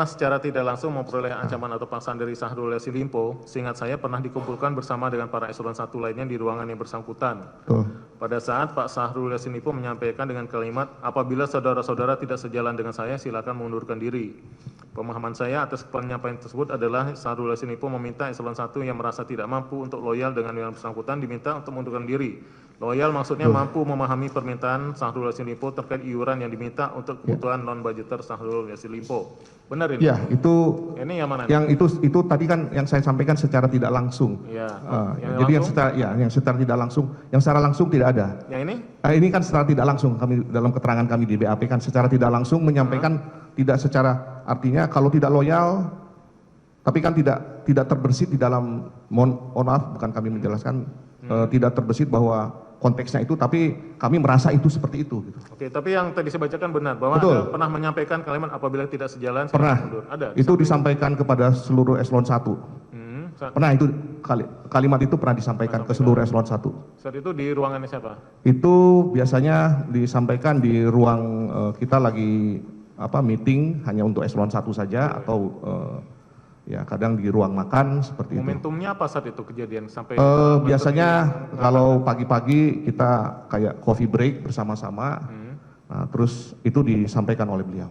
secara tidak langsung memperoleh ancaman atau paksaan dari Syahrul Yassin Limpo, seingat saya pernah dikumpulkan bersama dengan para eselon 1 lainnya di ruangan yang bersangkutan. Pada saat Pak Syahrul Yassin Limpo menyampaikan dengan kalimat, apabila saudara-saudara tidak sejalan dengan saya, silakan mengundurkan diri. Pemahaman saya atas penyampaian tersebut adalah Syahrul Yassin Limpo meminta eselon 1 yang merasa tidak mampu untuk loyal dengan yang bersangkutan diminta untuk mengundurkan diri. Loyal maksudnya mampu memahami permintaan Syahrul Yassin Limpo terkait iuran yang diminta untuk kebutuhan non-budgeter Syahrul Yassin Limpo. Benar ini? Ya, itu ini yang mana? Yang itu tadi kan yang saya sampaikan secara tidak langsung. Ya. Jadi yang secara tidak langsung, yang secara langsung tidak ada. Yang ini? Ini kan secara tidak langsung kami dalam keterangan kami di BAP kan secara tidak langsung menyampaikan tidak secara artinya kalau tidak loyal tapi kan tidak terbersit di dalam mohon maaf bukan kami menjelaskan tidak terbersit bahwa konteksnya itu, tapi kami merasa itu seperti itu. Gitu. Oke, tapi yang tadi saya bacakan benar bahwa Anda pernah menyampaikan kalimat apabila tidak sejalan. Pernah. Mundur. Ada. Itu disampaikan kepada seluruh eselon 1. Pernah itu kalimat itu pernah disampaikan ke seluruh eselon 1. Saat itu di ruangannya siapa? Itu biasanya disampaikan di ruang kita lagi meeting hanya untuk eselon 1 saja atau ya kadang di ruang makan seperti itu. Momentumnya apa saat itu kejadian sampai biasanya kalau pagi-pagi kita kayak coffee break bersama-sama, nah, terus itu disampaikan oleh beliau.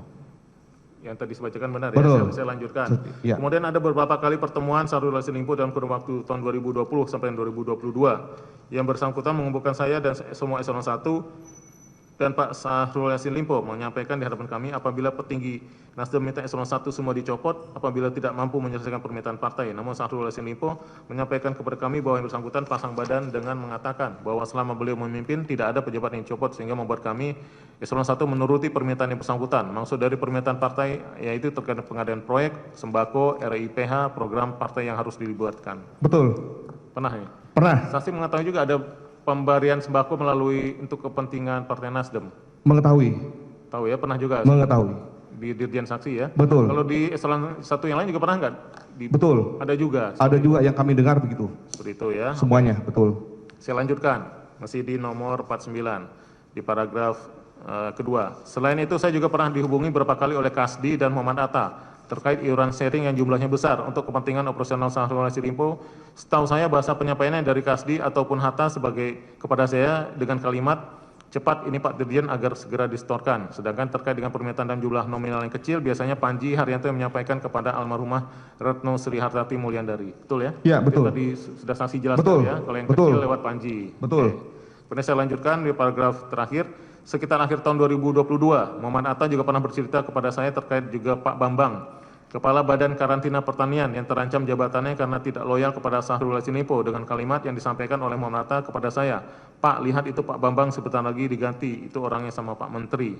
Yang tadi dibacakan benar Betul. ya, saya lanjutkan. Ya. Kemudian ada beberapa kali pertemuan Syahrul Yassin Limpo dalam kurun waktu tahun 2020 sampai 2022 yang bersangkutan mengumpulkan saya dan semua eselon 1 dan Pak Syahrul Yassin Limpo menyampaikan di hadapan kami apabila petinggi Nasdem minta eselon 1 semua dicopot apabila tidak mampu menyelesaikan permintaan partai. Namun Syahrul Yassin Limpo menyampaikan kepada kami bahwa yang bersangkutan pasang badan dengan mengatakan bahwa selama beliau memimpin tidak ada pejabat yang dicopot sehingga membuat kami eselon 1 menuruti permintaan yang bersangkutan. Maksud dari permintaan partai yaitu terkait pengadaan proyek, sembako, RIPH, program partai yang harus dibuatkan. Betul. Pernah ya? Pernah. Saksi mengetahui juga ada pemberian sembako melalui untuk kepentingan Partai Nasdem. Mengetahui. Tahu ya, pernah juga. Mengetahui. Di Dirjen Saksi ya. Betul. Kalau di eselon 1 yang lain juga pernah nggak? Betul. Ada juga. Ada juga yang kami dengar begitu. Seperti itu ya. Semuanya, betul. Saya lanjutkan. Masih di nomor 49 di paragraf kedua. Selain itu saya juga pernah dihubungi beberapa kali oleh Kasdi dan Muhammad Atta terkait iuran sharing yang jumlahnya besar untuk kepentingan operasional Syahrul Yassin Limpo. Setahu saya bahasa penyampaiannya dari Kasdi ataupun Hatta kepada saya dengan kalimat cepat ini Pak Dirjen agar segera disetorkan. Sedangkan terkait dengan permintaan dan jumlah nominal yang kecil biasanya Panji Haryanto yang menyampaikan kepada almarhumah Retno Sri Hartati Mulyandari. Betul ya? Iya, betul. Tadi sudah saksi jelaskan betul. Ya. Kalau yang betul. kecil lewat Panji. Betul. Kemudian saya lanjutkan di paragraf terakhir. Sekitar akhir tahun 2022, Muhammad Atta juga pernah bercerita kepada saya terkait juga Pak Bambang, Kepala Badan Karantina Pertanian yang terancam jabatannya karena tidak loyal kepada Syahrul Yassin Limpo dengan kalimat yang disampaikan oleh Muhammad Atta kepada saya. Pak, lihat itu Pak Bambang sebentar lagi diganti, itu orangnya sama Pak Menteri.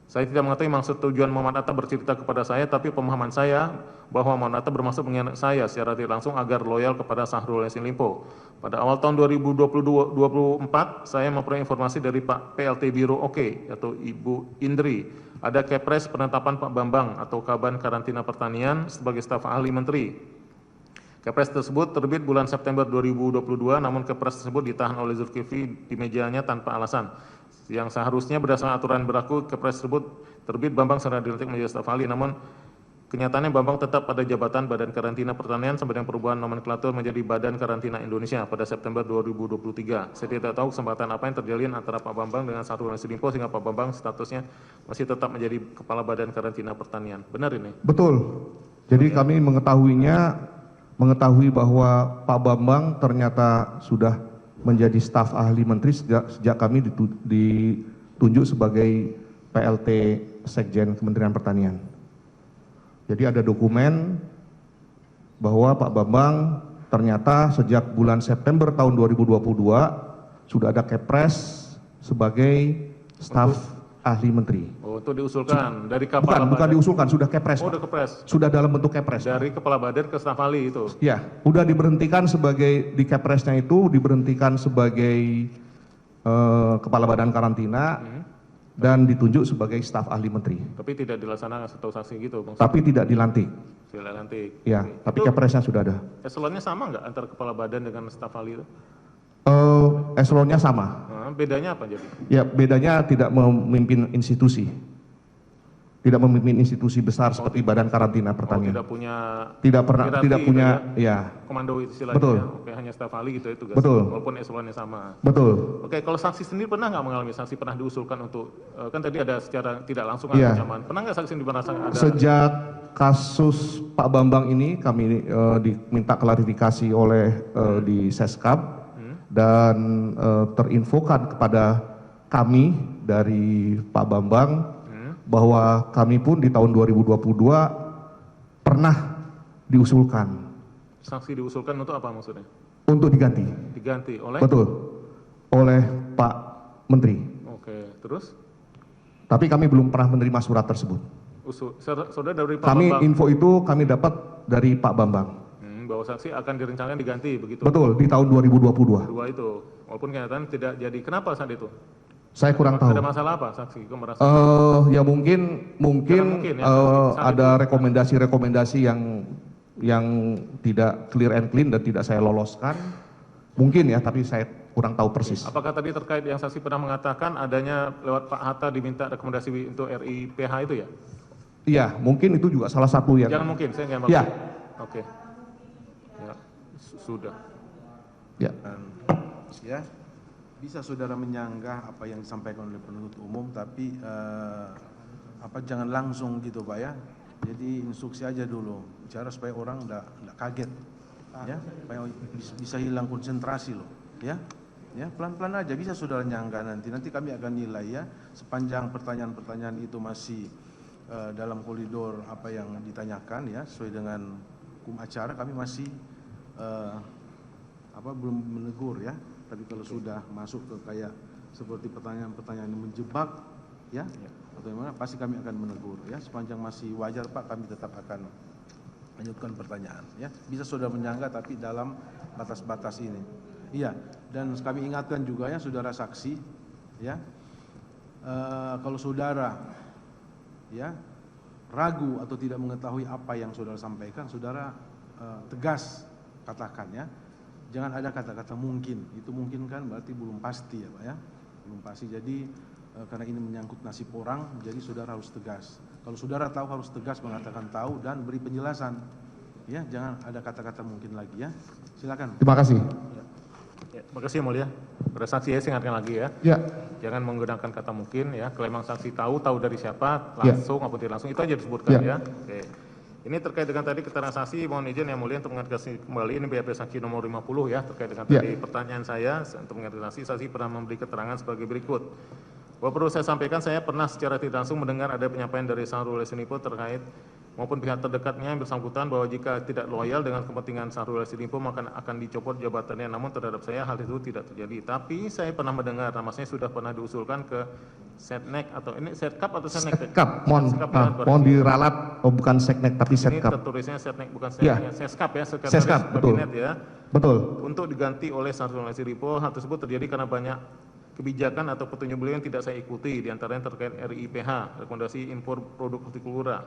Saya tidak mengetahui maksud tujuan Muhammad Atta bercerita kepada saya, tapi pemahaman saya bahwa Muhammad Atta bermaksud mengingat saya secara tidak langsung agar loyal kepada Syahrul Yassin Limpo. Pada awal tahun 2024, saya memperoleh informasi dari Pak PLT Biro Oke atau Ibu Indri. Ada Kepres penetapan Pak Bambang atau Kaban Karantina Pertanian sebagai staf ahli menteri. Kepres tersebut terbit bulan September 2022, namun Kepres tersebut ditahan oleh Zulkifli di mejanya tanpa alasan. Yang seharusnya berdasarkan aturan berlaku Kepres tersebut terbit Bambang secara dilantik menjadi staf ahli, namun kenyataannya Bambang tetap pada jabatan Badan Karantina Pertanian sampai dengan perubahan nomenklatur menjadi Badan Karantina Indonesia pada September 2023. Saya tidak tahu kesempatan apa yang terjalin antara Pak Bambang dengan Syahrul Yassin Limpo sehingga Pak Bambang statusnya masih tetap menjadi Kepala Badan Karantina Pertanian. Benar ini? Betul. Jadi kami mengetahui bahwa Pak Bambang ternyata sudah menjadi staf ahli menteri sejak kami ditunjuk sebagai PLT Sekjen Kementerian Pertanian. Jadi ada dokumen bahwa Pak Bambang ternyata sejak bulan September tahun 2022 sudah ada Kepres sebagai staf ahli menteri. Oh, itu diusulkan dari Kepala Bukan diusulkan, sudah Kepres. Oh, udah Kepres. Sudah dalam bentuk Kepres. Dari Kepala Badan ke staf ahli itu. Ya, udah diberhentikan sebagai di Kepresnya itu diberhentikan sebagai Kepala Badan Karantina dan ditunjuk sebagai staf ahli menteri. Tapi tidak dilaksanakan setahu saksi gitu, Bang. Tapi tidak dilantik. Tidak lantik. Ya, tapi Kepresnya sudah ada. Eselonnya sama nggak antara Kepala Badan dengan staf ahli itu? Eselonnya sama. Bedanya apa jadi? Ya, bedanya tidak memimpin institusi. tidak memimpin institusi besar seperti Badan Karantina Pertanian. tidak punya Tidak pernah, hierarki tidak gitu punya, ya? ya, Komando istilahnya Betul. ya? Oke, hanya staf ahli gitu ya tugasnya, Betul. walaupun eselonnya sama. betul. Oke, kalau saksi sendiri pernah nggak mengalami saksi pernah diusulkan untuk, kan tadi ada secara tidak langsung Iya. ada ancaman, pernah nggak saksi sendiri merasa ada? Sejak kasus Pak Bambang ini kami diminta klarifikasi oleh di Seskap dan terinfokan kepada kami dari Pak Bambang bahwa kami pun di tahun 2022 pernah diusulkan Saksi diusulkan untuk apa maksudnya? untuk diganti. Diganti oleh? Betul. Oleh Pak Menteri. Oke, terus? Tapi kami belum pernah menerima surat tersebut. Saudara dari Pak Kami Bambang, info itu kami dapat dari Pak Bambang. bahwa saksi akan direncanakan diganti begitu? Betul, di tahun 2022. Dua itu, walaupun kenyataan tidak jadi. Kenapa saat itu? Saya kurang tahu. Ada masalah apa saksi? Kok merasa? Ya mungkin mungkin ya, saat ada rekomendasi-rekomendasi yang tidak clear and clean dan tidak saya loloskan. Mungkin ya, tapi saya kurang tahu persis. Apakah tadi terkait yang saksi pernah mengatakan adanya lewat Pak Hatta diminta rekomendasi untuk RIPH itu ya? Iya, mungkin itu juga salah satu yang. Jangan mungkin, saya nggak Ya. Oke. Ya, sudah. Ya. Ya, bisa saudara menyanggah apa yang disampaikan oleh penuntut umum, tapi jangan langsung gitu Pak ya. Jadi instruksi aja dulu, bicara supaya orang enggak kaget, ya, supaya bisa hilang konsentrasi loh, ya. Ya, pelan-pelan aja, bisa saudara nyanggah nanti kami akan nilai ya, sepanjang pertanyaan-pertanyaan itu masih dalam koridor apa yang ditanyakan ya, sesuai dengan hukum acara, kami masih belum menegur ya. Tapi kalau sudah masuk ke kayak seperti pertanyaan-pertanyaan yang menjebak ya, atau gimana, pasti kami akan menegur ya. Sepanjang masih wajar Pak, kami tetap akan lanjutkan pertanyaan ya. Bisa saudara menyanggah tapi dalam batas-batas ini. Iya, dan kami ingatkan juga ya saudara saksi ya, kalau saudara ya ragu atau tidak mengetahui apa yang saudara sampaikan, saudara tegas katakan ya. Jangan ada kata-kata mungkin, itu mungkin kan berarti belum pasti ya Pak ya, belum pasti. Jadi karena ini menyangkut nasib orang, jadi saudara harus tegas. Kalau saudara tahu harus tegas mengatakan tahu dan beri penjelasan. Ya, jangan ada kata-kata mungkin lagi ya. Silakan. Terima kasih. Ya, terima kasih yang mulia. Pada saksi ya, saya ingatkan lagi ya. Ya. Jangan menggunakan kata mungkin ya. Kalau memang saksi tahu dari siapa, Ya. langsung maupun tidak langsung, itu aja disebutkan Ya. ya. Oke. Ini terkait dengan tadi keterangan saksi, mohon izin yang mulia untuk mengingatkan kembali, ini BAP saksi nomor 50 ya, terkait dengan Ya. tadi pertanyaan saya, untuk mengingatkan saksi pernah memberi keterangan sebagai berikut. Bahwa perlu saya sampaikan, saya pernah secara tidak langsung mendengar ada penyampaian dari Syahrul Yassin Limpo terkait maupun pihak terdekatnya yang bersangkutan bahwa jika tidak loyal dengan kepentingan Syahrul Yassin Limpo maka akan dicopot jabatannya. Namun terhadap saya hal itu tidak terjadi. Tapi saya pernah mendengar, nama saya sudah pernah diusulkan ke Setnek atau ini Setkap atau Setnek? Setkap, Setkap, ya, mohon diralat, bukan Seknek tapi ini Setkap. tertulisnya Setnek bukan Ya. Setnek, Seskap ya, Sekretaris Seskap, betul. Kabinet ya. Betul. Untuk diganti oleh Syahrul Yassin Limpo. Hal tersebut terjadi karena banyak kebijakan atau petunjuk beliau yang tidak saya ikuti, diantaranya terkait RIPH, rekomendasi impor produk hortikultura.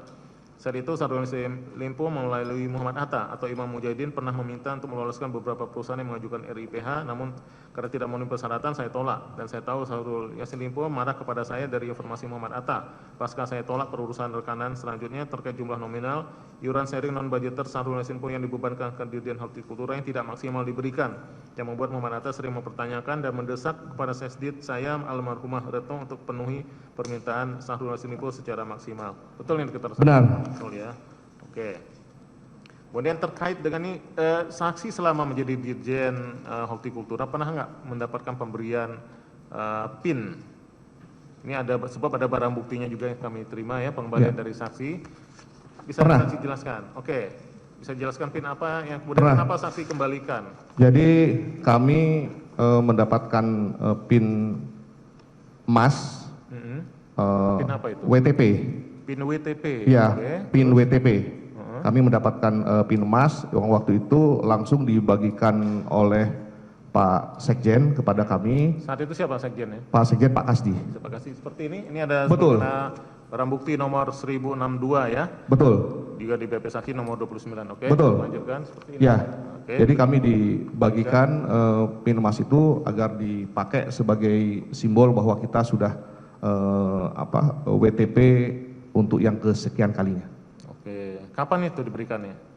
Saat itu Syahrul Yassin Limpo melalui Muhammad Hatta atau Imam Mujahidin pernah meminta untuk meloloskan beberapa perusahaan yang mengajukan RIPH, namun karena tidak memenuhi persyaratan saya tolak. Dan saya tahu Syahrul Yassin Limpo marah kepada saya dari informasi Muhammad Hatta. Pasca saya tolak perurusan rekanan selanjutnya terkait jumlah nominal iuran sharing non budgeter Syahrul Yassin Limpo yang dibebankan ke Dirjen Hortikultura yang tidak maksimal diberikan, yang membuat Muhammad Hatta sering mempertanyakan dan mendesak kepada Sesdit saya almarhumah Retno untuk penuhi permintaan Syahrul Yassin Limpo secara maksimal. Betul ini kita Benar. Betul ya. Oke. Kemudian terkait dengan ini, saksi selama menjadi Dirjen Hortikultura pernah nggak mendapatkan pemberian PIN? Ini ada sebab ada barang buktinya juga yang kami terima ya, pengembalian Ya. dari saksi. Bisa Pernah. saksi jelaskan? Oke. Bisa jelaskan PIN apa yang kemudian Pernah. kenapa saksi kembalikan? Jadi kami mendapatkan PIN emas, PIN apa itu? WTP. PIN WTP. Iya, Oke. PIN WTP. Kami mendapatkan PIN emas yang waktu itu langsung dibagikan oleh Pak Sekjen kepada kami. Saat itu siapa sekjen ya? Pak Sekjen Pak Kasdi. Terima kasih. Seperti ini ada Betul. sebagaimana barang bukti nomor 1062 ya. Betul. Juga di BP Saksi nomor 29. Oke. Betul. Lanjutkan seperti ini. Ya. Oke. Jadi kami dibagikan PIN emas itu agar dipakai sebagai simbol bahwa kita sudah WTP untuk yang kesekian kalinya. Oke, kapan itu diberikannya?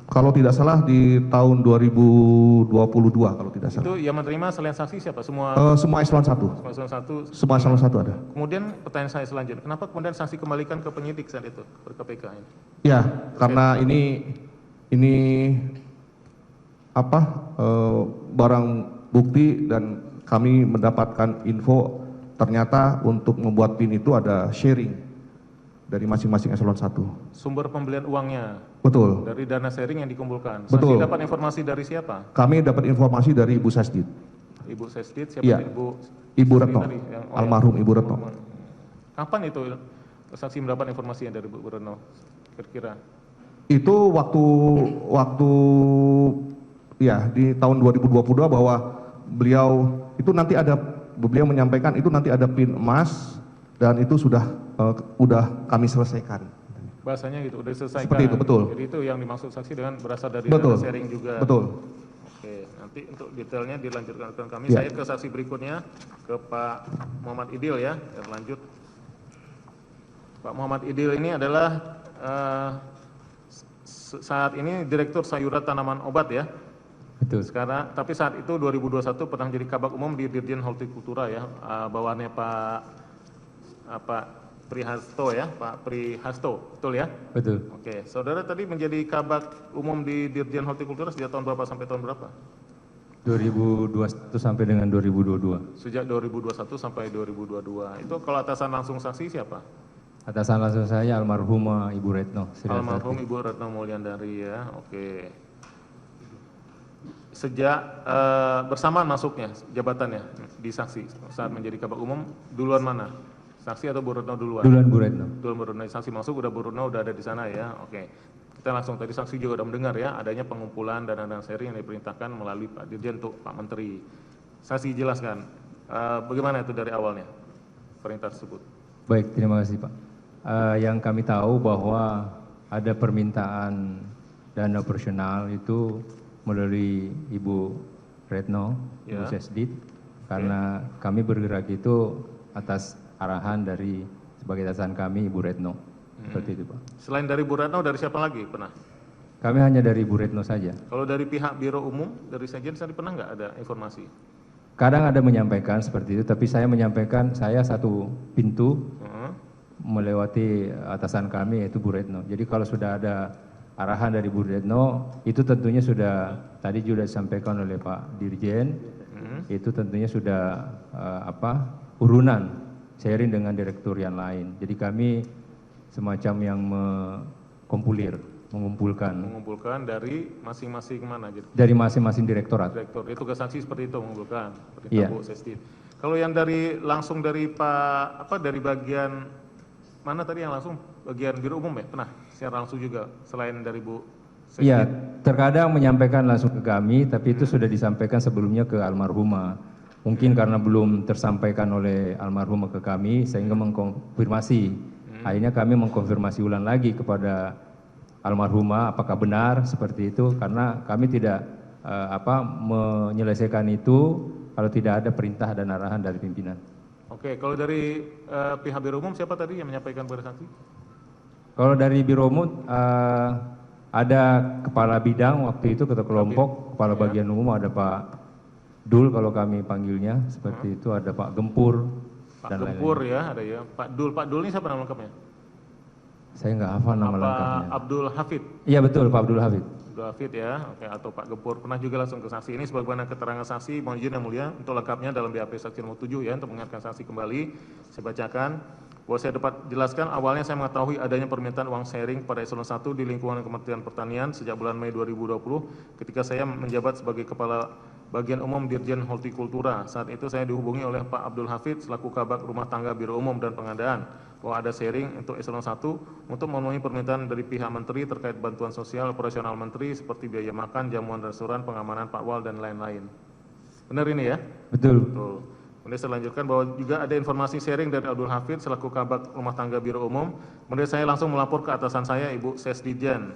Kalau tidak salah di tahun 2022 kalau tidak salah. Itu yang menerima selain saksi siapa? Semua Semua eselon 1. eselon 1. Semua eselon 1 ada. Kemudian pertanyaan saya selanjutnya, kenapa kemudian saksi kembalikan ke penyidik saat itu, ke KPK ini? Ya, karena ini apa barang bukti dan kami mendapatkan info ternyata untuk membuat PIN itu ada sharing dari masing-masing eselon 1. Sumber pembelian uangnya Betul. dari dana sharing yang dikumpulkan. Betul. Saksi dapat informasi dari siapa? Kami dapat informasi dari Ibu Sesdit. Ibu Sesdit, siapa Iya. Ibu Retno. tadi yang- Almarhum Ibu Retno. Kapan itu saksi mendapat informasi dari Bu Retno? Kira-kira? Itu waktu ya di tahun 2022 bahwa beliau menyampaikan itu nanti ada PIN emas dan itu sudah kami selesaikan. Bahasanya gitu, udah selesaikan. Seperti itu, betul. Jadi itu yang dimaksud saksi dengan berasal dari Betul. dana sharing juga. Betul. Oke, nanti untuk detailnya dilanjutkan ke kami. Ya. Saya ke saksi berikutnya, ke Pak Muhammad Idil ya, lanjut. Pak Muhammad Idil ini adalah saat ini Direktur Sayuran Tanaman Obat ya. Betul. Sekarang, tapi saat itu 2021 pernah menjadi Kabak Umum di Dirjen Hortikultura ya, bawahannya Pak Prihasto ya, Pak Prihasto, betul ya? Betul. Oke, saudara tadi menjadi Kabak Umum di Dirjen Hortikultura sejak tahun berapa sampai tahun berapa? 2021 sampai dengan 2022. Sejak 2021 sampai 2022. Itu kalau atasan langsung saksi siapa? Atasan langsung saya almarhumah Ibu Retno. Almarhum Ibu Retno Mulyandari ya, oke. Sejak bersamaan masuknya jabatannya di saksi saat menjadi Kabak Umum, duluan mana? Saksi atau Bu Retno duluan? Duluan Bu Retno. Duluan Bu Retno, saksi masuk udah Bu Retno udah ada di sana ya, oke. Kita langsung tadi saksi juga udah mendengar ya, adanya pengumpulan dana sharing yang diperintahkan melalui Pak Dirjen untuk Pak Menteri. Saksi jelaskan, bagaimana itu dari awalnya, perintah tersebut? Baik, terima kasih Pak. Yang kami tahu bahwa ada permintaan dana operasional itu melalui Ibu Retno, Ibu Ya. Sesdit, karena kami bergerak itu atas arahan dari sebagai atasan kami Ibu Retno. Seperti itu Pak. Selain dari Bu Retno, dari siapa lagi pernah? Kami hanya dari Ibu Retno saja. Kalau dari pihak Biro Umum, dari Sekjen tadi pernah nggak ada informasi? Kadang ada menyampaikan seperti itu, tapi saya menyampaikan saya satu pintu melewati atasan kami yaitu Bu Retno. Jadi kalau sudah ada arahan dari Bu Retno, itu tentunya sudah tadi juga disampaikan oleh Pak Dirjen, itu tentunya sudah urunan sharing dengan direktur yang lain. Jadi kami semacam yang mengumpulkan dari masing-masing mana gitu? dari masing-masing direktorat. Direktur, itu ke saksi seperti itu mengumpulkan, seperti Iya. Bu Sesdit. Kalau yang langsung dari dari bagian mana tadi yang langsung bagian Biro Umum ya, pernah secara langsung juga selain dari Bu Sesdit? Iya, terkadang menyampaikan langsung ke kami, tapi itu sudah disampaikan sebelumnya ke almarhumah. Mungkin karena belum tersampaikan oleh almarhumah ke kami, sehingga mengkonfirmasi. Akhirnya kami mengkonfirmasi ulang lagi kepada almarhumah apakah benar seperti itu, karena kami tidak menyelesaikan itu kalau tidak ada perintah dan arahan dari pimpinan. Oke, kalau dari pihak Biro Umum siapa tadi yang menyampaikan kepada saksi? Kalau dari Biro Umum ada kepala bidang waktu itu ketua kelompok, kepala bagian umum ada Pak Dul kalau kami panggilnya seperti itu, ada Pak Gempur Pak dan Gempur lain-lain. ya, ada ya. Pak Dul ini siapa nama lengkapnya? Saya nggak hafal nama Pak lengkapnya. Abdul Hafid. Iya betul Pak Abdul Hafid. Abdul Hafid ya, oke, atau Pak Gempur pernah juga langsung ke saksi ini sebagaimana keterangan saksi. Mohon izin yang mulia untuk lengkapnya dalam BAP saksi nomor 7 ya, untuk mengingatkan saksi kembali. Saya bacakan bahwa saya dapat jelaskan awalnya saya mengetahui adanya permintaan uang sharing pada eselon 1 di lingkungan Kementerian Pertanian sejak bulan Mei 2020 ketika saya menjabat sebagai Kepala Bagian Umum Dirjen Hortikultura. Saat itu saya dihubungi oleh Pak Abdul Hafid selaku Kabak Rumah Tangga Biro Umum dan Pengadaan bahwa ada sharing untuk eselon 1 untuk memenuhi permintaan dari pihak Menteri terkait bantuan sosial operasional Menteri seperti biaya makan, jamuan restoran, pengamanan pakwal dan lain-lain. Benar ini ya? Betul. Betul. Kemudian saya lanjutkan bahwa juga ada informasi sharing dari Abdul Hafid selaku Kabak Rumah Tangga Biro Umum. Kemudian saya langsung melapor ke atasan saya Ibu Sesdijan.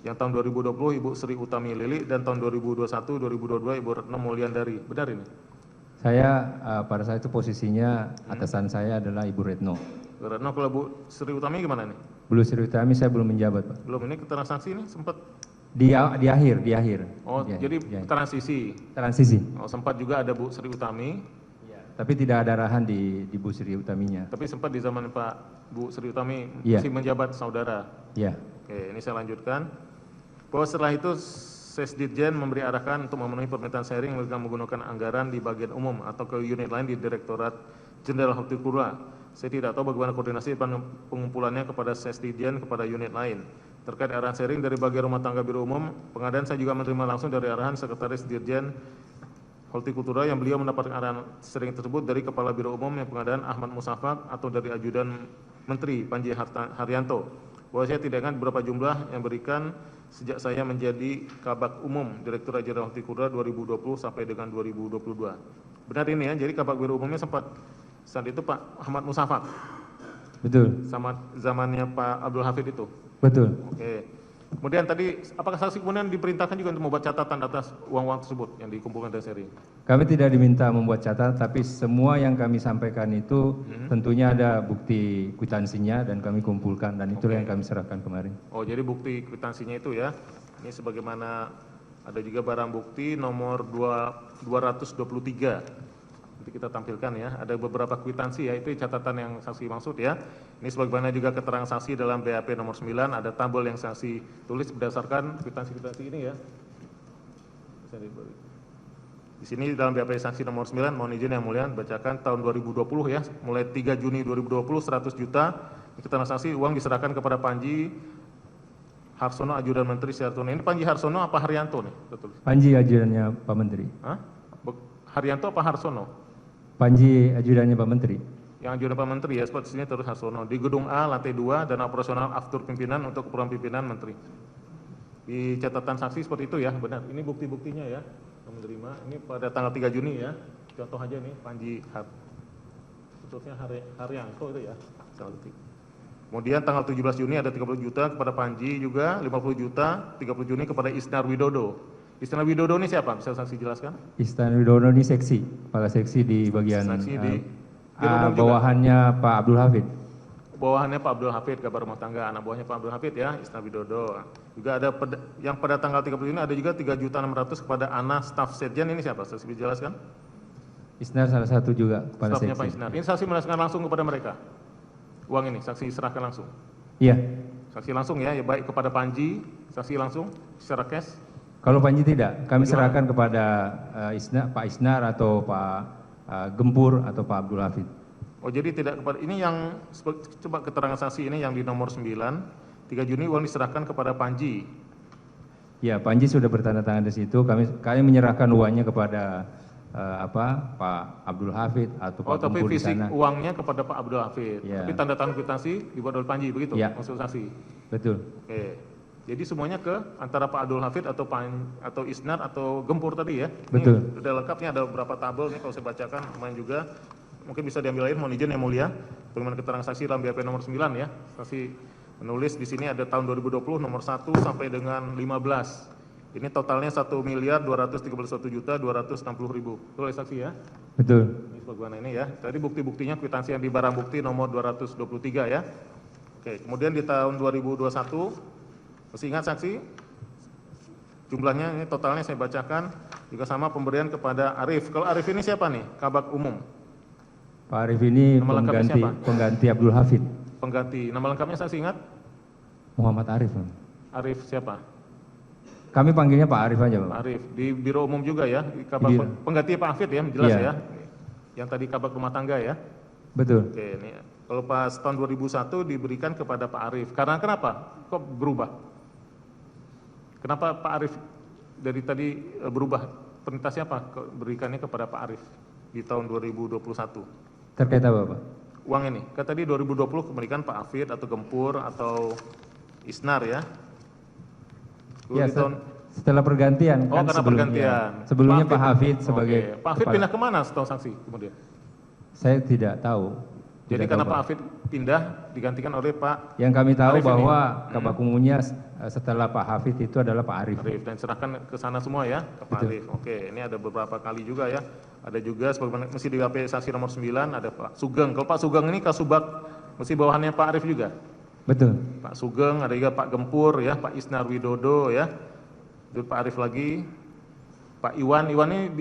Yang tahun 2020 Ibu Sri Utami Lili dan tahun 2021-2022 Ibu Retno Mulyandari. Benar ini? Saya pada saat itu posisinya atasan saya adalah Ibu Retno. Ke Retno. Kalau Bu Sri Utami gimana nih? Bu Sri Utami saya belum menjabat, Pak. Belum, ini keterangan saksi ini sempat. Di akhir. Oh, Di jadi akhir. transisi. Transisi. Oh, sempat juga ada Bu Sri Utami, Tapi tidak ada arahan di Bu Sri Utaminya. tapi sempat di zaman Pak Bu Sri Utami Iya. masih menjabat saudara. Ya, Oke, ini saya lanjutkan. Bahwa setelah itu Sesditjen memberi arahan untuk memenuhi permintaan sharing dengan menggunakan anggaran di bagian umum atau ke unit lain di Direktorat Jenderal Hortikultura. Saya tidak tahu bagaimana koordinasi pengumpulannya kepada Sesditjen kepada unit lain. Terkait arahan sharing dari bagian rumah tangga biro umum, pengadaan saya juga menerima langsung dari arahan Sekretaris Dirjen Hortikultura yang beliau mendapatkan arahan sharing tersebut dari Kepala Biro Umum yang pengadaan Ahmad Musafak atau dari Ajudan Menteri Panji Haryanto. Bahwa saya tidak ingat berapa jumlah yang berikan sejak saya menjadi Kabak Umum Direktur Jenderal Hortikultura 2020 sampai dengan 2022. Benar ini ya, jadi Kabak Biro Umumnya sempat saat itu Pak Ahmad Musafak, betul. sama zamannya Pak Abdul Hafid itu. Betul. Oke. Kemudian tadi, apakah saksi kemudian diperintahkan juga untuk membuat catatan atas uang-uang tersebut yang dikumpulkan dari sharing? Kami tidak diminta membuat catatan, tapi semua yang kami sampaikan itu tentunya ada bukti kwitansinya dan kami kumpulkan, dan itulah yang kami serahkan kemarin. Oh, jadi bukti kwitansinya itu ya. Ini sebagaimana ada juga barang bukti nomor 223. Nanti kita tampilkan ya. Ada beberapa kwitansi ya, itu catatan yang saksi maksud ya. Ini sebagaimana juga keterangan saksi dalam BAP nomor 9, ada tabel yang saksi tulis berdasarkan kwitansi-kwitansi ini ya. Di sini dalam BAP saksi nomor 9, mohon izin yang mulia bacakan tahun 2020 ya, mulai 3 Juni 2020 100 juta, keterangan saksi uang diserahkan kepada Panji Harsono Ajudan Menteri Syartono. Ini Panji Harsono apa Haryanto nih? Betul. Panji ajudannya Pak Menteri. Hah? Haryanto apa Harsono? Panji ajudannya Pak Menteri. Yang ajudan Pak Menteri ya, seperti sini terus Harsono. Di gedung A, lantai 2, dan operasional aftur pimpinan untuk keperluan pimpinan Menteri. Di catatan saksi seperti itu ya, benar. Ini bukti-buktinya ya, yang menerima. Ini pada tanggal 3 Juni ya, contoh aja nih, Panji khususnya Haryanto itu ya, salah bukti. Kemudian tanggal 17 Juni ada 30 juta kepada Panji juga, 50 juta, 30 Juni kepada Isnar Widodo. Isnar Widodo ini siapa? Bisa saksi jelaskan? Istana Widodo ini seksi, kepala seksi di bagian Saksi di Biro Umum juga. bawahannya Pak Abdul Hafid. Bawahannya Pak Abdul Hafid, kabar rumah tangga, anak buahnya Pak Abdul Hafid ya, Isnar Widodo. Juga ada yang pada tanggal 30 Juni ada juga 3.600.000 kepada Ana staf Setjen, ini siapa? Saksi bisa jelaskan? Isnar salah satu juga kepala Stafnya Pak seksi. Isnar. Ini saksi menjelaskan langsung kepada mereka. Uang ini saksi serahkan langsung. Iya. Saksi langsung ya, baik kepada Panji, saksi langsung secara cash. Kalau Panji tidak, kami Bagaimana? serahkan kepada Pak Isnar atau Pak Gempur atau Pak Abdul Hafid. Oh jadi tidak kepada, ini yang, coba keterangan saksi ini yang di nomor 9, 3 Juni uang diserahkan kepada Panji. Ya, Panji sudah bertanda tangan di situ. Kami menyerahkan uangnya kepada Pak Abdul Hafid atau Oh Pak tapi Gempur di fisik sana. uangnya kepada Pak Abdul Hafid. Ya. Tapi tanda tangan kwitansi dibuat oleh Panji, begitu Ya. maksud saksi? Betul. Oke. Jadi semuanya ke antara Pak Abdul Hafid atau Isnar atau Gempur tadi ya. Betul. Ini udah lengkapnya, ada beberapa tabel nih kalau saya bacakan lumayan juga. Mungkin bisa diambil air, mohon izin yang mulia. Bagaimana keterangan saksi dalam BAP nomor 9 ya. Saksi menulis di sini ada tahun 2020 nomor 1 sampai dengan 15. Ini totalnya 1.231.260.000. Betul ya saksi ya? Betul. Ini sebagaimana ini ya. Tadi bukti-buktinya kwitansi yang di barang bukti nomor 223 ya. Oke, kemudian di tahun 2021 masih ingat saksi? Jumlahnya ini totalnya saya bacakan juga sama pemberian kepada Arif. Kalau Arif ini siapa nih? Kabak Umum. Pak Arif ini Nama lengkapnya siapa? pengganti Abdul Hafid. Pengganti. Nama lengkapnya saksi ingat? Muhammad Arif. Arif siapa? Kami panggilnya Pak Arif aja, Pak Pak. Arif. Di Biro Umum juga ya. Kabak, Iya. pengganti Pak Hafid ya, jelas Iya. ya. Yang tadi kabak rumah tangga ya. Betul. Oke, ini kalau pas tahun 2001 diberikan kepada Pak Arif. Karena kenapa? Kok berubah? Kenapa Pak Arif dari tadi berubah? Perintahnya apa? Berikannya kepada Pak Arif di tahun 2021. Terkait apa, Pak? Uang ini, kan tadi 2020 kembalikan Pak Hafid atau Gempur atau Isnar ya. Lalu Ya, di tahun, setelah pergantian oh kan karena sebelumnya. pergantian. Sebelumnya Pak Hafid sebagai Oke. Pak Hafid kepala- pindah kemana setahu saksi kemudian? Saya tidak tahu. Jadi Tidak karena tahu, Pak Hafid pindah digantikan oleh Pak Yang kami tahu Arif ini. bahwa Kabak Umumnya setelah Pak Hafid itu adalah Pak Arif. Arif dan serahkan ke sana semua ya ke Pak Betul. Arif. Oke, ini ada beberapa kali juga ya. Ada juga sebagaimana mesti di BAP saksi nomor 9 ada Pak Sugeng. Kalau Pak Sugeng ini Kasubag Mesti bawahannya Pak Arief juga? Betul. Pak Sugeng, ada juga Pak Gempur ya, Pak Isnar Widodo ya. Itu Pak Arief lagi. Pak Iwan ini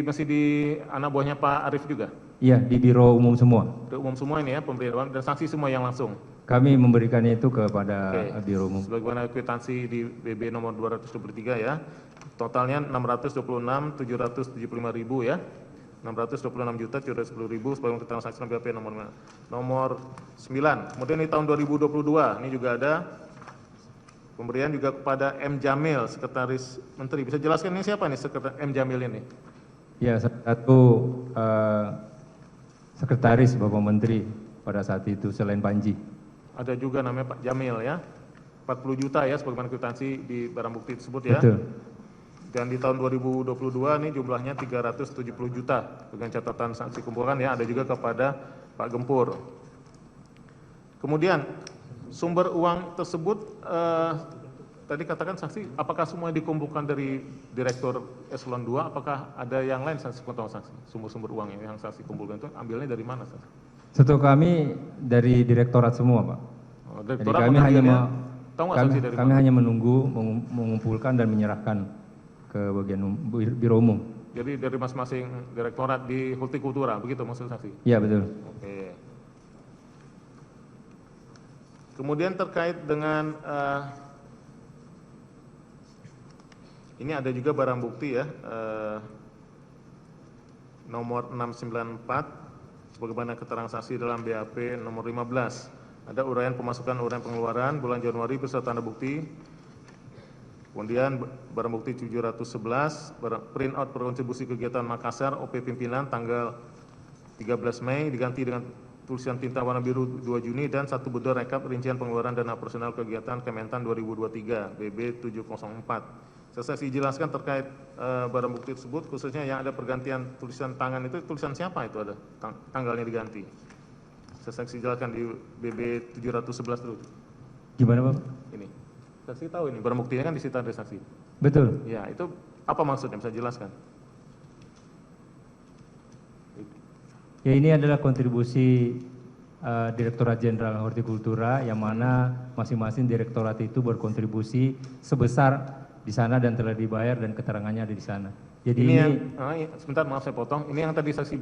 masih di anak buahnya Pak Arief juga? Iya, di biro umum semua. Di umum semua ini ya, pemberian dan saksi semua yang langsung. Kami memberikannya itu kepada biro umum. Sebagaimana kwitansi di BB nomor 223 ya. Totalnya 626.775.000 ya. 626.710.000 sebagaimana keterangan saksi dalam BAP nomor 9. Kemudian di tahun 2022 ini juga ada pemberian juga kepada M. Jamil, Sekretaris Menteri. Bisa jelaskan ini siapa nih Sekretaris M. Jamil ini? Ya, satu sekretaris Bapak Menteri pada saat itu selain Panji. Ada juga namanya Pak Jamil ya. 40 juta ya sebagaimana kwitansi di barang bukti tersebut ya. Betul. Dan di tahun 2022 ini jumlahnya 370 juta dengan catatan saksi kumpulkan ya, ada juga kepada Pak Gempur. Kemudian sumber uang tersebut tadi katakan saksi, apakah semua dikumpulkan dari Direktur Eselon 2, apakah ada yang lain saksi pengetahuan saksi? Sumber-sumber uang yang saksi kumpulkan itu ambilnya dari mana saksi? Setahu kami dari direktorat semua, Pak. Oh, Jadi direktorat kami kami hanya menunggu mengumpulkan dan menyerahkan ke bagian biro umum. Jadi dari masing-masing direktorat di Hortikultura, begitu maksud saksi? Iya, betul. Oke. Kemudian terkait dengan ini ada juga barang bukti ya, nomor 694, sebagaimana keterangan saksi dalam BAP nomor 15. Ada uraian pemasukan, uraian pengeluaran bulan Januari beserta tanda bukti. Kemudian barang bukti 711, print out berkontribusi kegiatan Makassar, OP pimpinan tanggal 13 Mei diganti dengan tulisan tinta warna biru 2 Juni dan satu butir rekap rincian pengeluaran dana personal kegiatan Kementan 2023 BB 704. Saya jelaskan terkait barang bukti tersebut, khususnya yang ada pergantian tulisan tangan itu, tulisan siapa itu ada tanggalnya diganti. Saya jelaskan di BB 711 dulu. Gimana, Pak? Ini. Saksi tahu ini barang buktinya kan disita dari saksi. Betul. Ya, itu apa maksudnya, bisa jelaskan? Ya, ini adalah kontribusi Direktorat Jenderal Hortikultura yang mana masing-masing direktorat itu berkontribusi sebesar di sana dan telah dibayar dan keterangannya ada di sana. Jadi ini yang sebentar, maaf saya potong. Ini yang tadi saksi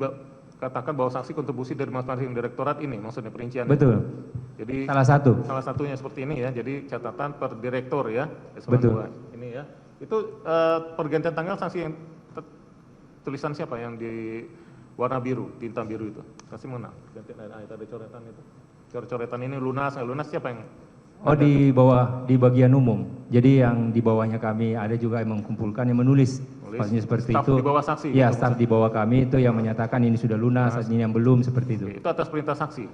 katakan bahwa saksi kontribusi dari masing-masing direktorat ini maksudnya perincian. betul. Jadi Salah satunya seperti ini ya. Jadi catatan per direktur ya. Betul. Ini ya. Itu pergantian tanggal saksi yang tulisan siapa yang di warna biru, tinta biru itu? Saksi mengenal. Ada coretan itu. Coret-coretan ini lunas siapa yang? Oh, di bagian umum. Jadi yang di bawahnya kami ada juga yang mengumpulkan, yang menulis. Maksudnya seperti Staf itu. di bawah saksi. Iya, gitu, staf di bawah kami itu yang menyatakan ini sudah lunas, ini yang belum, seperti itu. Itu atas perintah saksi.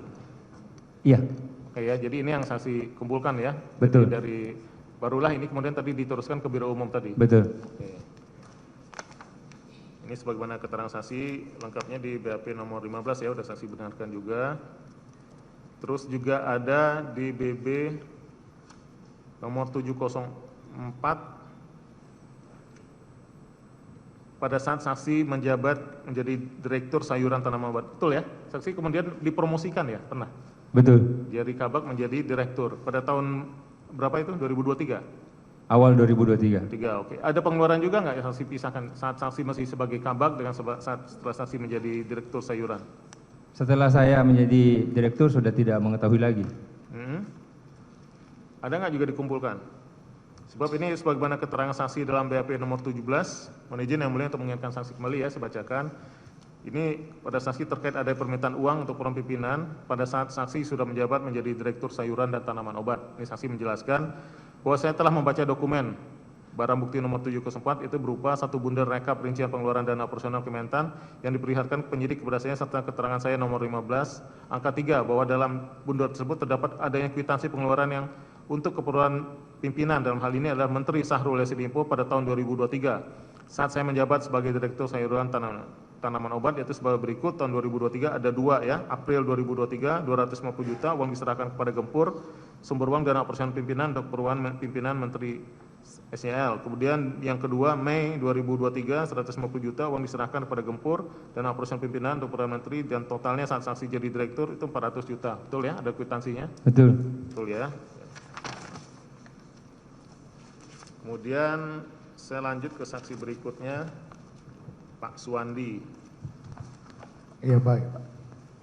Iya. Oke ya, jadi ini yang saksi kumpulkan ya. Betul. Jadi dari barulah ini kemudian tadi diteruskan ke biro umum tadi. Betul. Oke. Ini sebagaimana keterangan saksi lengkapnya di BAP nomor 15 ya, sudah saksi benarkan juga. Terus juga ada di BB nomor 704 pada saat saksi menjabat menjadi Direktur Sayuran Tanaman Obat. Betul ya? Saksi kemudian dipromosikan ya? Pernah? Betul. Dari Kabak menjadi Direktur. Pada tahun berapa itu? 2023? Awal 2023. Oke. Ada pengeluaran juga nggak yang saksi pisahkan saat saksi masih sebagai Kabak dengan saat setelah saksi menjadi Direktur Sayuran? Setelah saya menjadi direktur sudah tidak mengetahui lagi. Ada nggak juga dikumpulkan? Sebab ini sebagaimana keterangan saksi dalam BAP nomor 17, mohon izin yang mulia untuk mengingatkan saksi kembali ya, saya bacakan. Ini pada saksi terkait ada permintaan uang untuk peran pimpinan pada saat saksi sudah menjabat menjadi Direktur Sayuran dan Tanaman Obat. Ini saksi menjelaskan bahwa saya telah membaca dokumen barang bukti nomor 704 itu berupa satu bundel rekap rincian pengeluaran dana operasional Kementan yang diperlihatkan penyidik kepada saya serta keterangan saya nomor 15 angka 3 bahwa dalam bundel tersebut terdapat adanya kwitansi pengeluaran yang untuk keperluan pimpinan, dalam hal ini adalah Menteri Syahrul Yassin Limpo pada tahun 2023 saat saya menjabat sebagai Direktur Sayuran Tanaman Obat, yaitu sebagai berikut. Tahun 2023 ada dua ya, April 2023 250 juta uang diserahkan kepada Gempur, sumber uang dana operasional pimpinan untuk keperluan pimpinan Menteri SYL. Kemudian yang kedua Mei 2023 150 juta uang diserahkan kepada Gempur dan operasional pimpinan untuk Perdana Menteri dan totalnya saat saksi jadi direktur itu 400 juta. Betul ya? Ada kwitansinya? Betul. Betul ya. Kemudian saya lanjut ke saksi berikutnya, Pak Suwandi. Iya baik Pak.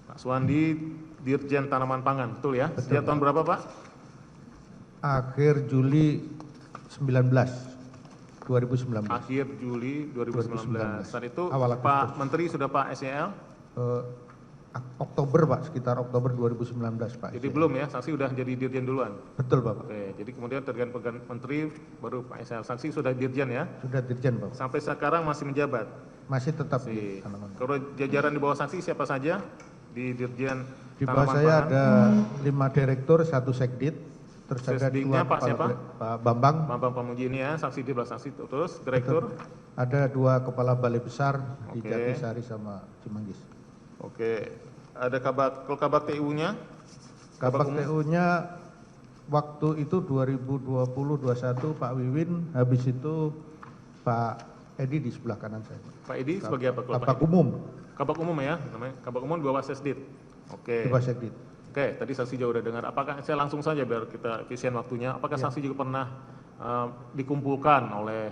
Pak Suwandi, Dirjen Tanaman Pangan, betul ya? Sejak tahun berapa Pak? Akhir Juli 2019. Akhir Juli 2019. Saat itu Awal Agustus. Pak Menteri sudah Pak SYL? Oktober Pak, sekitar Oktober 2019 Pak. Jadi belum ya, saksi sudah jadi Dirjen duluan? Betul Bapak. Oke, jadi kemudian tergantung pegang Menteri baru Pak SYL. Saksi sudah Dirjen ya? Sudah Dirjen Bapak. Sampai sekarang masih menjabat? Masih tetap di Si. tanaman. Kalau jajaran di bawah saksi siapa saja di Dirjen Di bawah Tanaman saya Pangan? ada 5 direktur, 1 sekdit, terus ada Sekditnya 2 Pak siapa? Pak Bambang, Bambang Pamuji ini ya, saksi di belakang saksi. Terus direktur? ada 2 kepala balai besar di Oke. Jatisari sama Cimanggis. Oke, ada kalau kabak TU-nya? Kabak umum? TU-nya waktu itu 2020-21 Pak Wiwin, habis itu Pak Edi di sebelah kanan saya. Pak Edi sebagai apa? Kalau Pak Kabak Edi? umum, Kabak umum ya, namanya kabak umum di bawah Sesdit. Oke. di bawah sekdit. Oke, tadi saksi juga udah dengar. Apakah saya langsung saja biar kita efisien waktunya. Apakah saksi juga pernah dikumpulkan oleh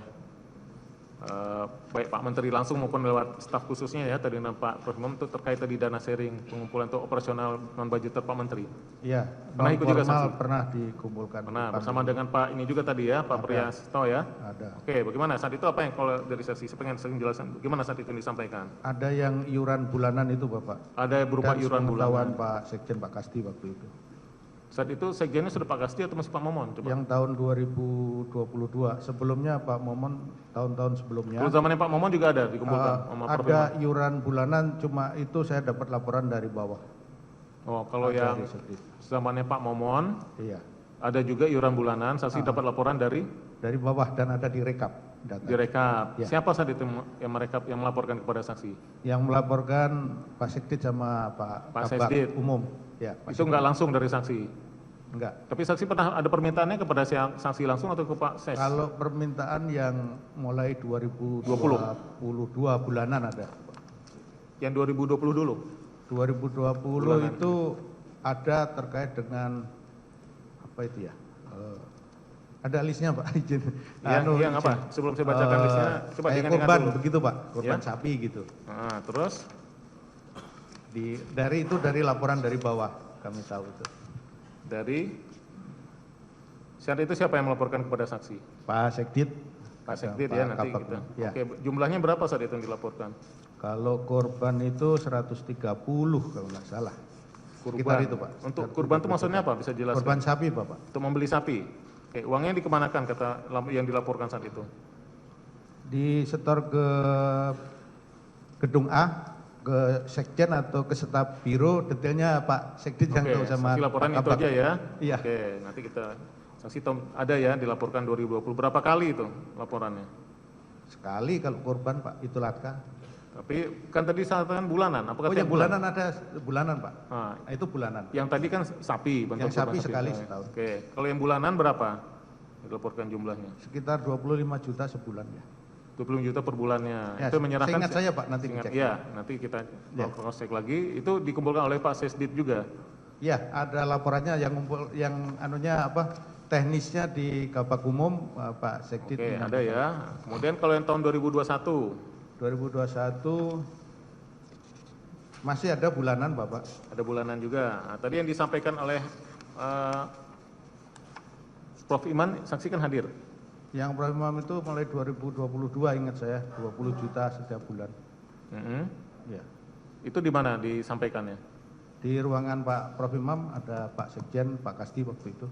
baik Pak Menteri langsung maupun lewat staf khususnya ya tadi dengan Pak Prof. Imam itu terkait tadi dana sharing pengumpulan untuk operasional non budgeter Pak Menteri. Iya, Pernah ikut juga formal saksi? pernah dikumpulkan. Nah, Pak bersama dengan Pak ini juga tadi ya, Pak Priyasto ya. Ada. Oke, bagaimana saat itu apa yang kalau dari saksi? Saya pengen jelasin bagaimana saat itu disampaikan. Ada yang iuran bulanan itu Bapak. Ada berupa Dan iuran sepengetahuan bulanan. Pak Sekjen Pak Kasti waktu itu. Saat itu sekjennya sudah Pak Kasti atau masih Pak Momon? Coba. Yang tahun 2022, sebelumnya Pak Momon, tahun-tahun sebelumnya. Kalau zamannya Pak Momon juga ada dikumpulkan sama Prof. Ada Imam? iuran bulanan, cuma itu saya dapat laporan dari bawah. Oh, kalau Ada yang di sekdit. zamannya Pak Momon Iya, ada juga iuran bulanan, saksi dapat laporan dari dari bawah dan ada di rekap data. direkap. Ya. Siapa saat itu yang merekap yang melaporkan kepada saksi? Yang melaporkan Pak Sekdit sama Pak Pak Kabak Sekdit. Umum. Ya, Pak Itu enggak langsung dari saksi. Enggak. Tapi saksi pernah ada permintaannya kepada saksi langsung atau ke Pak Ses? Kalau permintaan yang mulai 2022 bulanan ada. Yang 2020 dulu. 2020 itu ada terkait dengan apa itu ya? Ada listnya Pak, izin. Yang apa? Sebelum saya bacakan listnya, coba kayak diingat-ingat korban dulu. begitu Pak, korban Ya. sapi gitu. Nah, terus Dari laporan dari bawah kami tahu itu. dari saat itu siapa yang melaporkan kepada saksi? Pak Sekdit. Pak ada Sekdit Pak ya nanti Kabak. kita. Ya. Oke, jumlahnya berapa saat itu yang dilaporkan? Kalau korban itu 130 kalau nggak salah. Sekitar itu Pak. Untuk Sekitar kurban itu 30 maksudnya apa? Bisa jelaskan? Korban sapi Bapak. Untuk membeli sapi. Oke, uangnya dikemanakan kata yang dilaporkan saat itu? Disetor ke gedung A, ke Sekjen atau ke staf biro, detailnya Pak Sekjen yang tahu sama saksi laporan Pak itu Kabak. aja ya. Iya. Oke, nanti kita saksi tahu ada ya dilaporkan 2020. Berapa kali itu laporannya? Sekali kalau korban Pak, itu laka. Tapi kan tadi saatan bulanan. Apakah Oh tiap yang bulanan ada bulanan Pak. Nah, Nah, itu bulanan. yang tadi kan sapi, bentuk Yang sapi korban sekali Oke. setahun. Oke, kalau yang bulanan berapa? Dilaporkan jumlahnya. Sekitar 25 juta sebulan ya. 20 juta per bulannya. Ya, Itu menyerahkan seingat saya, Pak, nanti Seingat- dicek. Iya, nanti kita Ya. cross check lagi. Itu dikumpulkan oleh Pak Sesdit juga. Ya, ada laporannya yang ngumpul, yang anunya apa? Teknisnya di Kabak Umum Pak Sekdit. Oke, menyampaikan. ada ya. Kemudian kalau yang tahun 2021 2021 masih ada bulanan Bapak. ada bulanan juga. Nah, tadi yang disampaikan oleh Prof. Iman, saksi kan hadir. Yang Prof. Imam itu mulai 2022 ingat saya 20 juta setiap bulan. Mhm. Ya. Itu di mana disampaikannya? Di ruangan Pak Prof. Imam ada Pak Sekjen, Pak Kasti waktu itu.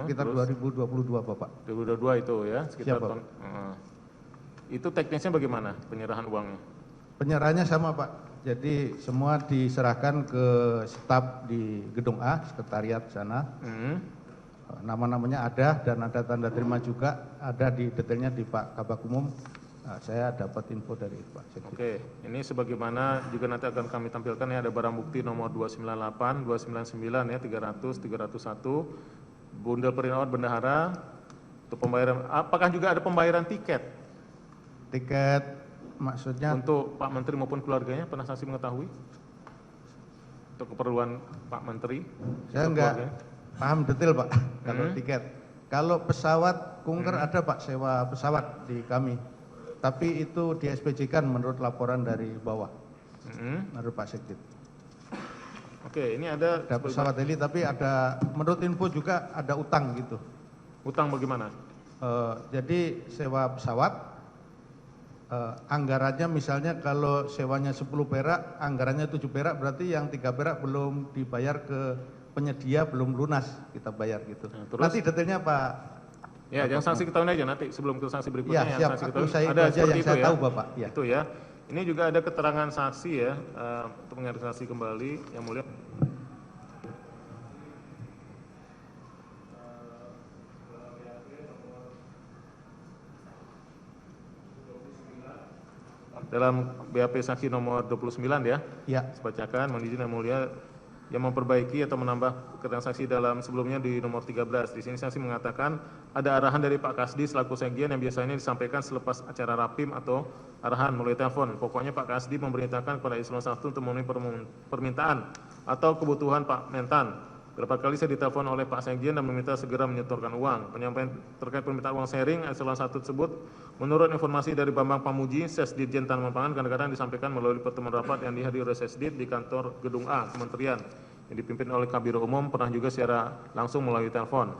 Sekitar terus? 2022 Bapak. 2022 itu ya, sekitar Siapa? tahun. Itu teknisnya bagaimana penyerahan uangnya? Penyerahannya sama Pak. Jadi semua diserahkan ke staf di gedung A, sekretariat sana. Mhm. Nama-namanya ada dan ada tanda terima juga, ada di detailnya di Pak Kabak Umum. Nah, saya dapat info dari Pak Sekjen. Oke, ini sebagaimana juga nanti akan kami tampilkan ya, ada barang bukti nomor 298, 299 ya, 300, 301, bundel perinawan bendahara, Untuk pembayaran, apakah juga ada pembayaran tiket Tiket maksudnya untuk Pak Menteri maupun keluarganya? Pernah saksi mengetahui? Untuk keperluan Pak Menteri? saya atau nggak keluarganya? paham detail Pak kalau tiket. Kalau pesawat kunker ada Pak, sewa pesawat di kami. Tapi itu di SPJ-kan menurut laporan dari bawah, menurut Pak Sekjen. Oke, ini ada Ada pesawat heli, tapi ada menurut info juga ada utang gitu. utang bagaimana? Jadi sewa pesawat, anggarannya misalnya kalau sewanya 10 perak, anggarannya 7 perak, berarti yang 3 perak belum dibayar ke penyedia, belum lunas kita bayar gitu. Nah, terus? Nanti detailnya Pak. Ya, yang saksi ketahui aja nanti sebelum ke saksi berikutnya Ya, yang siap. saksi Aku ketahui. saya itu Ada aja seperti yang itu saya ya. tahu Bapak. Ya. Itu ya. Ini juga ada keterangan saksi ya, untuk mengarisasi kembali yang mulia. Dalam BAP saksi nomor 29 ya. Ya. Saya bacakan, mohon izin yang mulia, yang memperbaiki atau menambah keterangan saksi dalam sebelumnya di nomor 13. Di sini saksi mengatakan ada arahan dari Pak Kasdi selaku sekjen yang biasanya disampaikan selepas acara rapim atau arahan melalui telepon. Pokoknya Pak Kasdi memerintahkan kepada Eselon 1 untuk memenuhi permintaan atau kebutuhan Pak Mentan. Beberapa kali saya ditelepon oleh Pak Sekjen dan meminta segera menyetorkan uang. Penyampaian terkait permintaan uang sharing Eselon 1 tersebut menurut informasi dari Bambang Pamuji, Sesditjen Tanaman Pangan, kadang-kadang disampaikan melalui pertemuan rapat yang dihadiri oleh Sesdit di kantor Gedung A, Kementerian, yang dipimpin oleh Kabiro Umum, pernah juga secara langsung melalui telepon.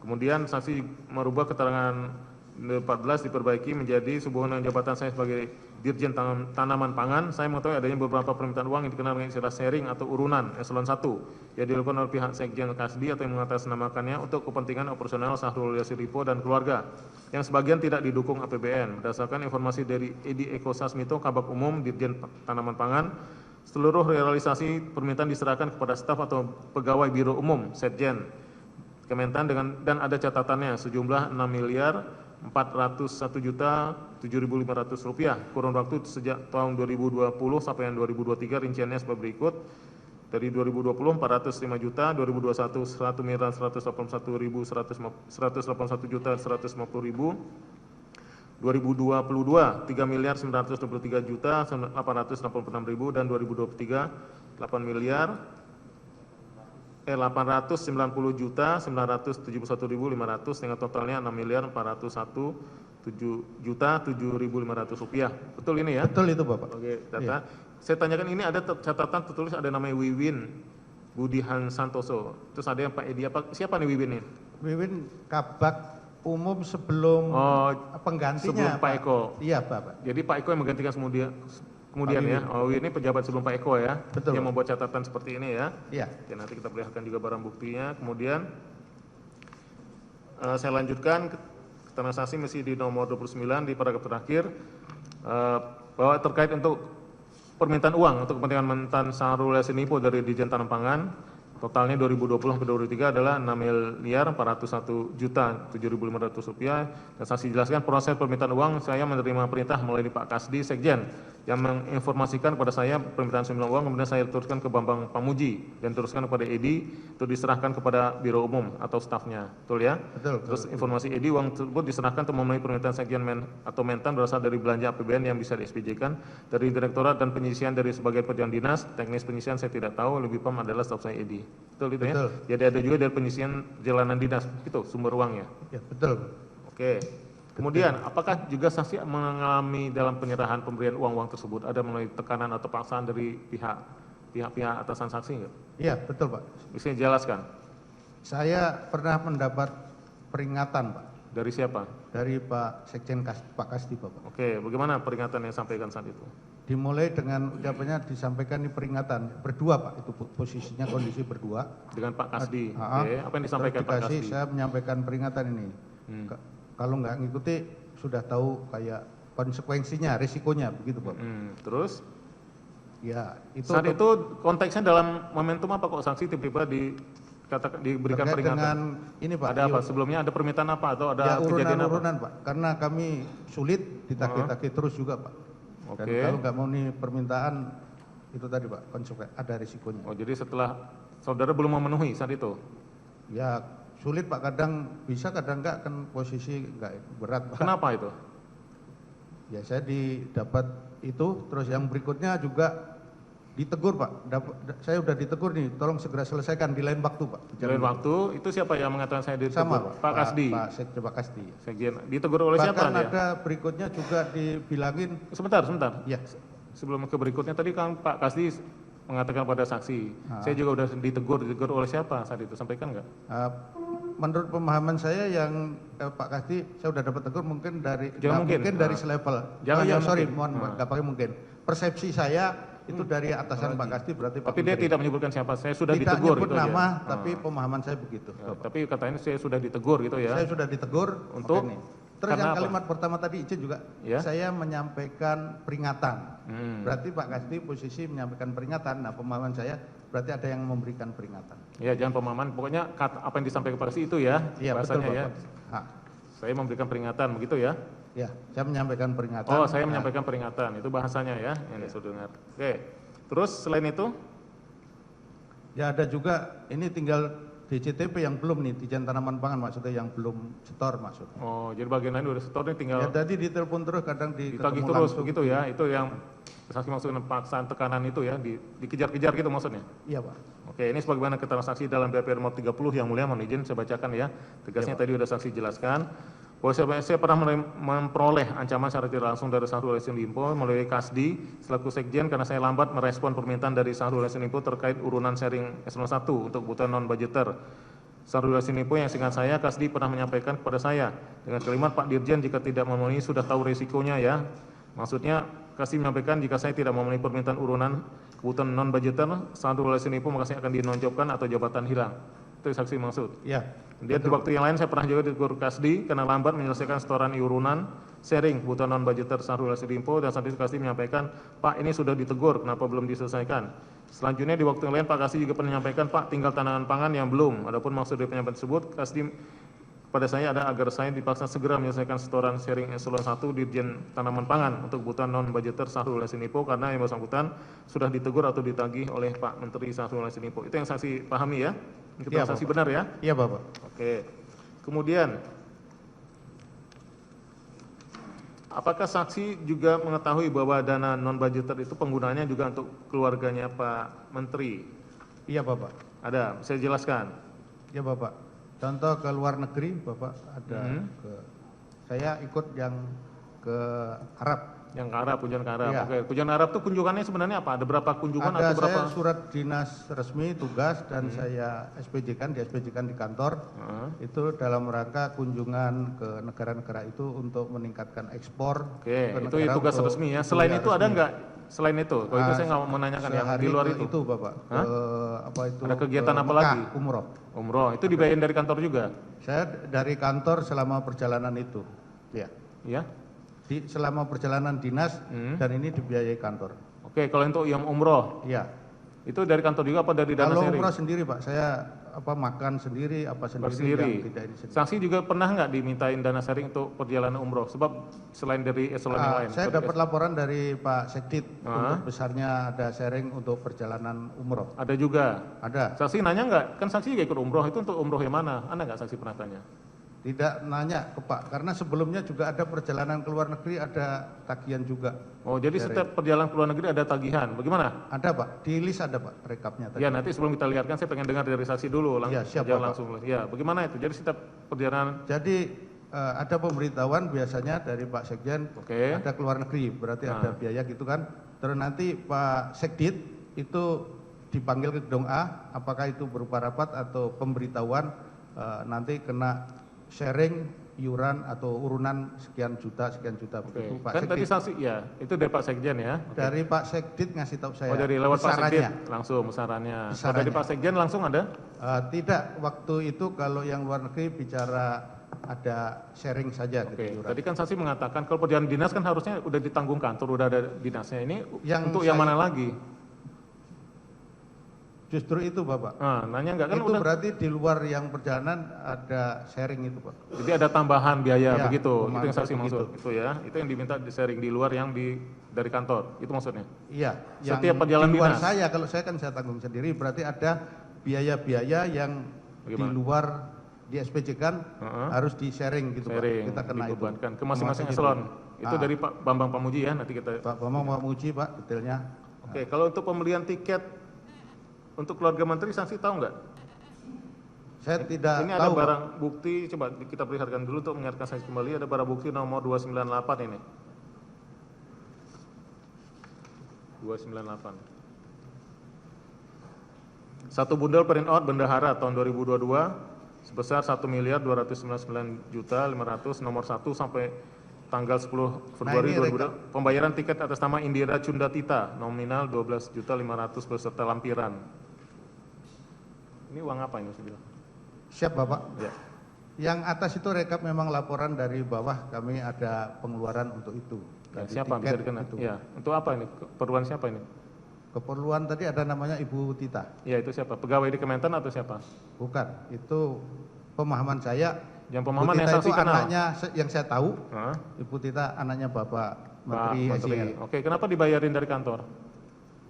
Kemudian saksi merubah keterangan 14 diperbaiki menjadi hubungan jabatan saya sebagai Dirjen Tanaman Pangan. Saya mengetahui adanya beberapa permintaan uang yang dikenal dengan istilah sharing atau urunan Eselon 1 yang dilakukan oleh pihak Sekjen Kasdi atau yang mengatasnamakannya untuk kepentingan operasional Syahrul Yassin Limpo dan keluarga yang sebagian tidak didukung APBN. Berdasarkan informasi dari Edi Eko Sasmito, Kabak Umum Dirjen Tanaman Pangan, seluruh realisasi permintaan diserahkan kepada staf atau pegawai Biro Umum Sekjen Kementan dan ada catatannya sejumlah 6.401.007.500 rupiah kurun waktu sejak tahun 2020 sampai yang 2023, rinciannya sebagai berikut. Dari 2020 405 juta, 2021 1.181.181 juta 150.000, 2022 3.923 juta 886.000 dan 2023 890 juta 971.500 dengan totalnya 6.401 juta 7.500 rupiah. Betul ini ya? Betul itu Bapak. Oke, data. Saya tanyakan ini ada catatan tertulis ada namanya Wiwin Budihan Santoso. Terus ada yang Pak Edi, siapa nih Wiwin ini? Wiwin Kabak Umum sebelum penggantinya sebelum Pak Eko. Iya Bapak. Jadi Pak Eko yang menggantikan kemudian ya. Oh, ini pejabat sebelum Pak Eko ya. Betul. Yang membuat catatan seperti ini ya. Iya. Oke, nanti kita perlihatkan juga barang buktinya. Kemudian saya lanjutkan keterangan saksi masih di nomor 29 di paragraf terakhir bahwa terkait untuk permintaan uang untuk kepentingan Mentan Syahrul Yassin Limpo dari Dirjen Tanaman Pangan, totalnya 2020 sampai 2023 adalah 6.401.007.500 rupiah. Dan saksi jelaskan proses permintaan uang saya menerima perintah melalui Pak Kasdi Sekjen yang menginformasikan kepada saya permintaan sejumlah uang, kemudian saya teruskan ke Bambang Pamuji dan teruskan kepada Edi untuk diserahkan kepada Biro Umum atau stafnya. Betul ya? Betul. Terus informasi Edi uang tersebut diserahkan untuk memenuhi permintaan Sekjen atau Mentan berasal dari belanja APBN yang bisa di-SPJ-kan dari Direktorat dan penyisian dari sebagai pejabat dinas. Teknis penyisian saya tidak tahu, lebih paham adalah staf saya Edi. Betul itu ya? Betul. Jadi ada juga dari penyisian jalanan dinas, itu sumber uangnya. Ya, betul. Oke. Kemudian, apakah juga saksi mengalami dalam penyerahan pemberian uang-uang tersebut ada melalui tekanan atau paksaan dari pihak atasan saksi enggak? Iya, betul Pak. Bisa dijelaskan? Saya pernah mendapat peringatan Pak Dari siapa? dari Pak Sekjen Pak Kasdi Bapak. Oke, bagaimana peringatan yang disampaikan saat itu? Dimulai dengan ucapannya disampaikan ini peringatan berdua Pak, itu posisinya kondisi berdua. Dengan Pak Kasdi. Ah, Oke, apa yang disampaikan Pak dikasih, Kasdi? saya menyampaikan peringatan ini. Kalau nggak ngikuti sudah tahu kayak konsekuensinya, risikonya begitu Pak. Terus? Ya, itu Saat itu konteksnya dalam momentum apa kok saksi tiba-tiba diberikan terkait peringatan? dengan ini Pak. Ada apa? Sebelumnya ada permintaan apa atau ada Ya kejadian apa? urunan-urunan Pak, karena kami sulit ditagih-tagih terus juga Pak. Dan Oke. kalau nggak mau nih permintaan itu tadi Pak, konsekuensi ada risikonya. Oh, jadi setelah saudara belum memenuhi saat itu? Ya sulit Pak, kadang bisa kadang enggak, kan posisi enggak berat Pak. Kenapa itu? Ya saya didapat itu, terus yang berikutnya juga ditegur Pak. Saya udah ditegur nih, tolong segera selesaikan di lain waktu Pak. Di lain waktu, itu siapa yang mengatakan saya ditegur? Sama Pak Kasdi. Pak Kasdi. Sekjen. Ditegur oleh siapa Bahkan dia? ada berikutnya juga dibilangin, Sebentar. ya Sebelum ke berikutnya tadi kan Pak Kasdi mengatakan pada saksi. Saya juga udah ditegur oleh siapa saat itu? Sampaikan nggak? menurut pemahaman saya yang Pak Kasdi, saya udah dapat tegur mungkin dari Jangan mungkin. dari selevel. Jangan sorry, mungkin. mohon nggak pakai mungkin. Persepsi saya itu dari atasan Pak Kasdi, berarti Pak Tapi dia Menteri. tidak menyebutkan siapa. Saya sudah Tidak ditegur nyebut gitu nama, aja. tapi pemahaman saya begitu. Tapi katanya saya sudah ditegur gitu ya. Saya sudah ditegur Untuk? makanya. Terus Karena yang apa? kalimat pertama tadi izin juga, Ya. saya menyampaikan peringatan. Hmm. Berarti Pak Kasdi posisi menyampaikan peringatan. Nah, pemahaman saya berarti ada yang memberikan peringatan. Ya, jangan pemahaman. Pokoknya apa yang disampaikan Pak Kasdi itu ya. Iya betul bahasanya ya. Pak. Ha, Saya memberikan peringatan begitu ya. ya, saya menyampaikan peringatan. Oh, saya Nah, menyampaikan peringatan. Itu bahasanya ya. Ini sudah dengar. Oke. Terus selain itu? Ya ada juga, ini tinggal DCTP yang belum nih, Dijen Tanaman Pangan maksudnya, yang belum setor maksudnya. Oh, jadi bagian lain udah setor nih tinggal Ya tadi ditelepon terus, kadang ditagih ketemu terus langsung. begitu ya. Itu yang saksi maksudnya paksaan tekanan itu ya, dikejar-kejar gitu maksudnya. Iya Pak. Oke, ini sebagaimana keterangan saksi dalam BAP nomor 30 yang mulia, mohon izin saya bacakan ya. Tegasnya tadi sudah saksi jelaskan. Bahwa saya pernah memperoleh ancaman secara tidak langsung dari Syahrul Yassin Limpo melalui Kasdi selaku Sekjen karena saya lambat merespon permintaan dari Syahrul Yassin Limpo terkait urunan sharing eselon 1 untuk kebutuhan non-budgeter. Syahrul Yassin Limpo yang singkat saya, Kasdi pernah menyampaikan kepada saya dengan kalimat Pak Dirjen jika tidak memenuhi sudah tahu risikonya ya. Maksudnya Kasdi menyampaikan jika saya tidak memenuhi permintaan urunan kebutuhan non-budgeter, Syahrul Yassin Limpo makanya akan dinonjolkan atau jabatan hilang. Itu saksi maksud. Iya. Dia di waktu yang lain saya pernah juga ditegur Kasdi karena lambat menyelesaikan setoran iuran sharing kebutuhan non budgeter Syahrul Yassin Limpo dan saat itu Kasdi menyampaikan, Pak ini sudah ditegur, kenapa belum diselesaikan? Selanjutnya di waktu yang lain Pak Kasdi juga pernah menyampaikan, Pak tinggal tanaman pangan yang belum. Adapun maksud dari penyampaian tersebut, Kasdi pada saya ada agar saya dipaksa segera menyelesaikan setoran sharing eselon 1 Dirjen Tanaman Pangan untuk kebutuhan non budgeter Syahrul Yassin Limpo karena yang bersangkutan sudah ditegur atau ditagih oleh Pak Menteri Syahrul Yassin Limpo. Itu yang saksi pahami ya? Itu Iya, saksi Bapak. benar ya? Iya Bapak. Oke. Kemudian, apakah saksi juga mengetahui bahwa dana non budgeter itu penggunaannya juga untuk keluarganya Pak Menteri? Iya Bapak. Ada, saya jelaskan. Iya Bapak. Contoh ke luar negeri Bapak ada saya ikut yang ke Arab. Yang ke Arab, kunjungan ke Arab. Iya. Oke, kunjungan Arab itu kunjungannya sebenarnya apa? Ada berapa kunjungan Ada atau berapa? saya surat dinas resmi tugas dan saya SPJ-kan, di kantor. Itu dalam rangka kunjungan ke negara-negara itu untuk meningkatkan ekspor. Oke, ke itu negara tugas untuk resmi ya. Selain kuliah itu ada resmi. nggak? Selain itu, kalau itu saya nggak mau menanyakan yang Sehari di luar ke itu. Bapak. Hah? Ke, apa itu? Ada kegiatan ke apa Mekah, lagi? Umroh. Umroh, itu dibayarin dari kantor juga? Saya dari kantor selama perjalanan itu. Ya. Ya. Selama perjalanan dinas dan ini dibiayai kantor. Oke, kalau untuk yang umroh, Iya. itu dari kantor juga apa dari dana Kalau sharing? umroh sendiri Pak, saya makan sendiri, apa sendiri, Sendiri. yang tidak ini sendiri. Saksi juga pernah nggak dimintain dana sharing untuk perjalanan umroh? Sebab selain dari eselon yang lain. Saya dapat laporan dari Pak Sekdit Ah. untuk besarnya ada sharing untuk perjalanan umroh. Ada juga. Ada. Saksi nanya nggak? Kan saksi juga ikut umroh, itu untuk umroh yang mana? Ada nggak saksi pernah tanya? Tidak nanya ke Pak, karena sebelumnya juga ada perjalanan ke luar negeri, ada tagihan juga. Oh, jadi setiap perjalanan ke luar negeri ada tagihan. Bagaimana? Ada Pak, di list ada Pak rekapnya tadi. Ya, nanti sebelum kita lihatkan saya pengen dengar dari saksi dulu. Ya, siap, jangan Bapak. langsung. Ya, bagaimana itu? Jadi setiap perjalanan, Jadi ada pemberitahuan biasanya dari Pak Sekjen, oke. ada ke luar negeri, berarti ada biaya gitu kan. Terus nanti Pak Sekdit itu dipanggil ke gedung A, apakah itu berupa rapat atau pemberitahuan nanti kena sharing iuran atau urunan sekian juta Oke. begitu Pak Kan tadi Sekdit. saksi, ya, itu dari Pak Sekjen ya? Dari Pak Sekdit ngasih tahu saya. Oh, dari lewat Pak besarannya. Sekjen langsung besarannya. Kalau Besarannya. dari Pak Sekjen langsung ada? Tidak, waktu itu kalau yang luar negeri bicara ada sharing saja Oke. gitu iuran. Tadi kan saksi mengatakan kalau perjalanan dinas kan harusnya udah ditanggung kantor, udah ada dinasnya. Ini Yang untuk yang saya- mana lagi? Justru itu Bapak. Nah, nanya nggak kan Itu udah. berarti di luar yang perjalanan ada sharing itu Pak. Jadi ada tambahan biaya Ya, begitu. Itu tambahan yang saksi begitu. maksud. Itu ya. Itu yang diminta di sharing di luar yang dari kantor. Itu maksudnya. Iya, yang Setiap perjalanan di luar dinas. saya, kalau saya kan saya tanggung sendiri, berarti ada biaya-biaya yang Bagaimana? di luar di SPJ-kan harus di-sharing gitu Sharing, Pak. Kita kena itu. dibebankan ke masing-masing Termasuk eselon. itu. Itu dari Pak Bambang Pamuji ya, nanti kita. Pak Bambang mau uji Pak detailnya. Oke, kalau untuk pembelian tiket untuk keluarga menteri, saksi tahu nggak? Saya tidak Ini ada tahu Pak. barang bukti, coba kita perlihatkan dulu untuk mengingatkan saksi kembali. Ada barang bukti nomor 298 ini. 298. Satu bundel print out bendahara tahun 2022 sebesar 1.299.500 nomor 1 sampai tanggal 10 Februari Nah, ini 2022. Pembayaran tiket atas nama Indira Cundatita nominal 12.500.000 beserta lampiran. Ini uang apa ini Mas? Siap Bapak. Ya. Yang atas itu rekap memang laporan dari bawah, kami ada pengeluaran untuk itu. Ya, Dari siapa bisa tiket dikenal? itu. Ya, untuk apa ini? Keperluan siapa ini? Keperluan tadi ada namanya Ibu Tita. Ya, itu siapa? Pegawai di Kementan atau siapa? Bukan, itu pemahaman saya. Yang pemahaman Ibu yang Tita saksi itu kenal? anaknya yang saya tahu, Hah? Ibu Tita anaknya Bapak Pak Menteri Menteri. SDM. Oke, kenapa dibayarin dari kantor?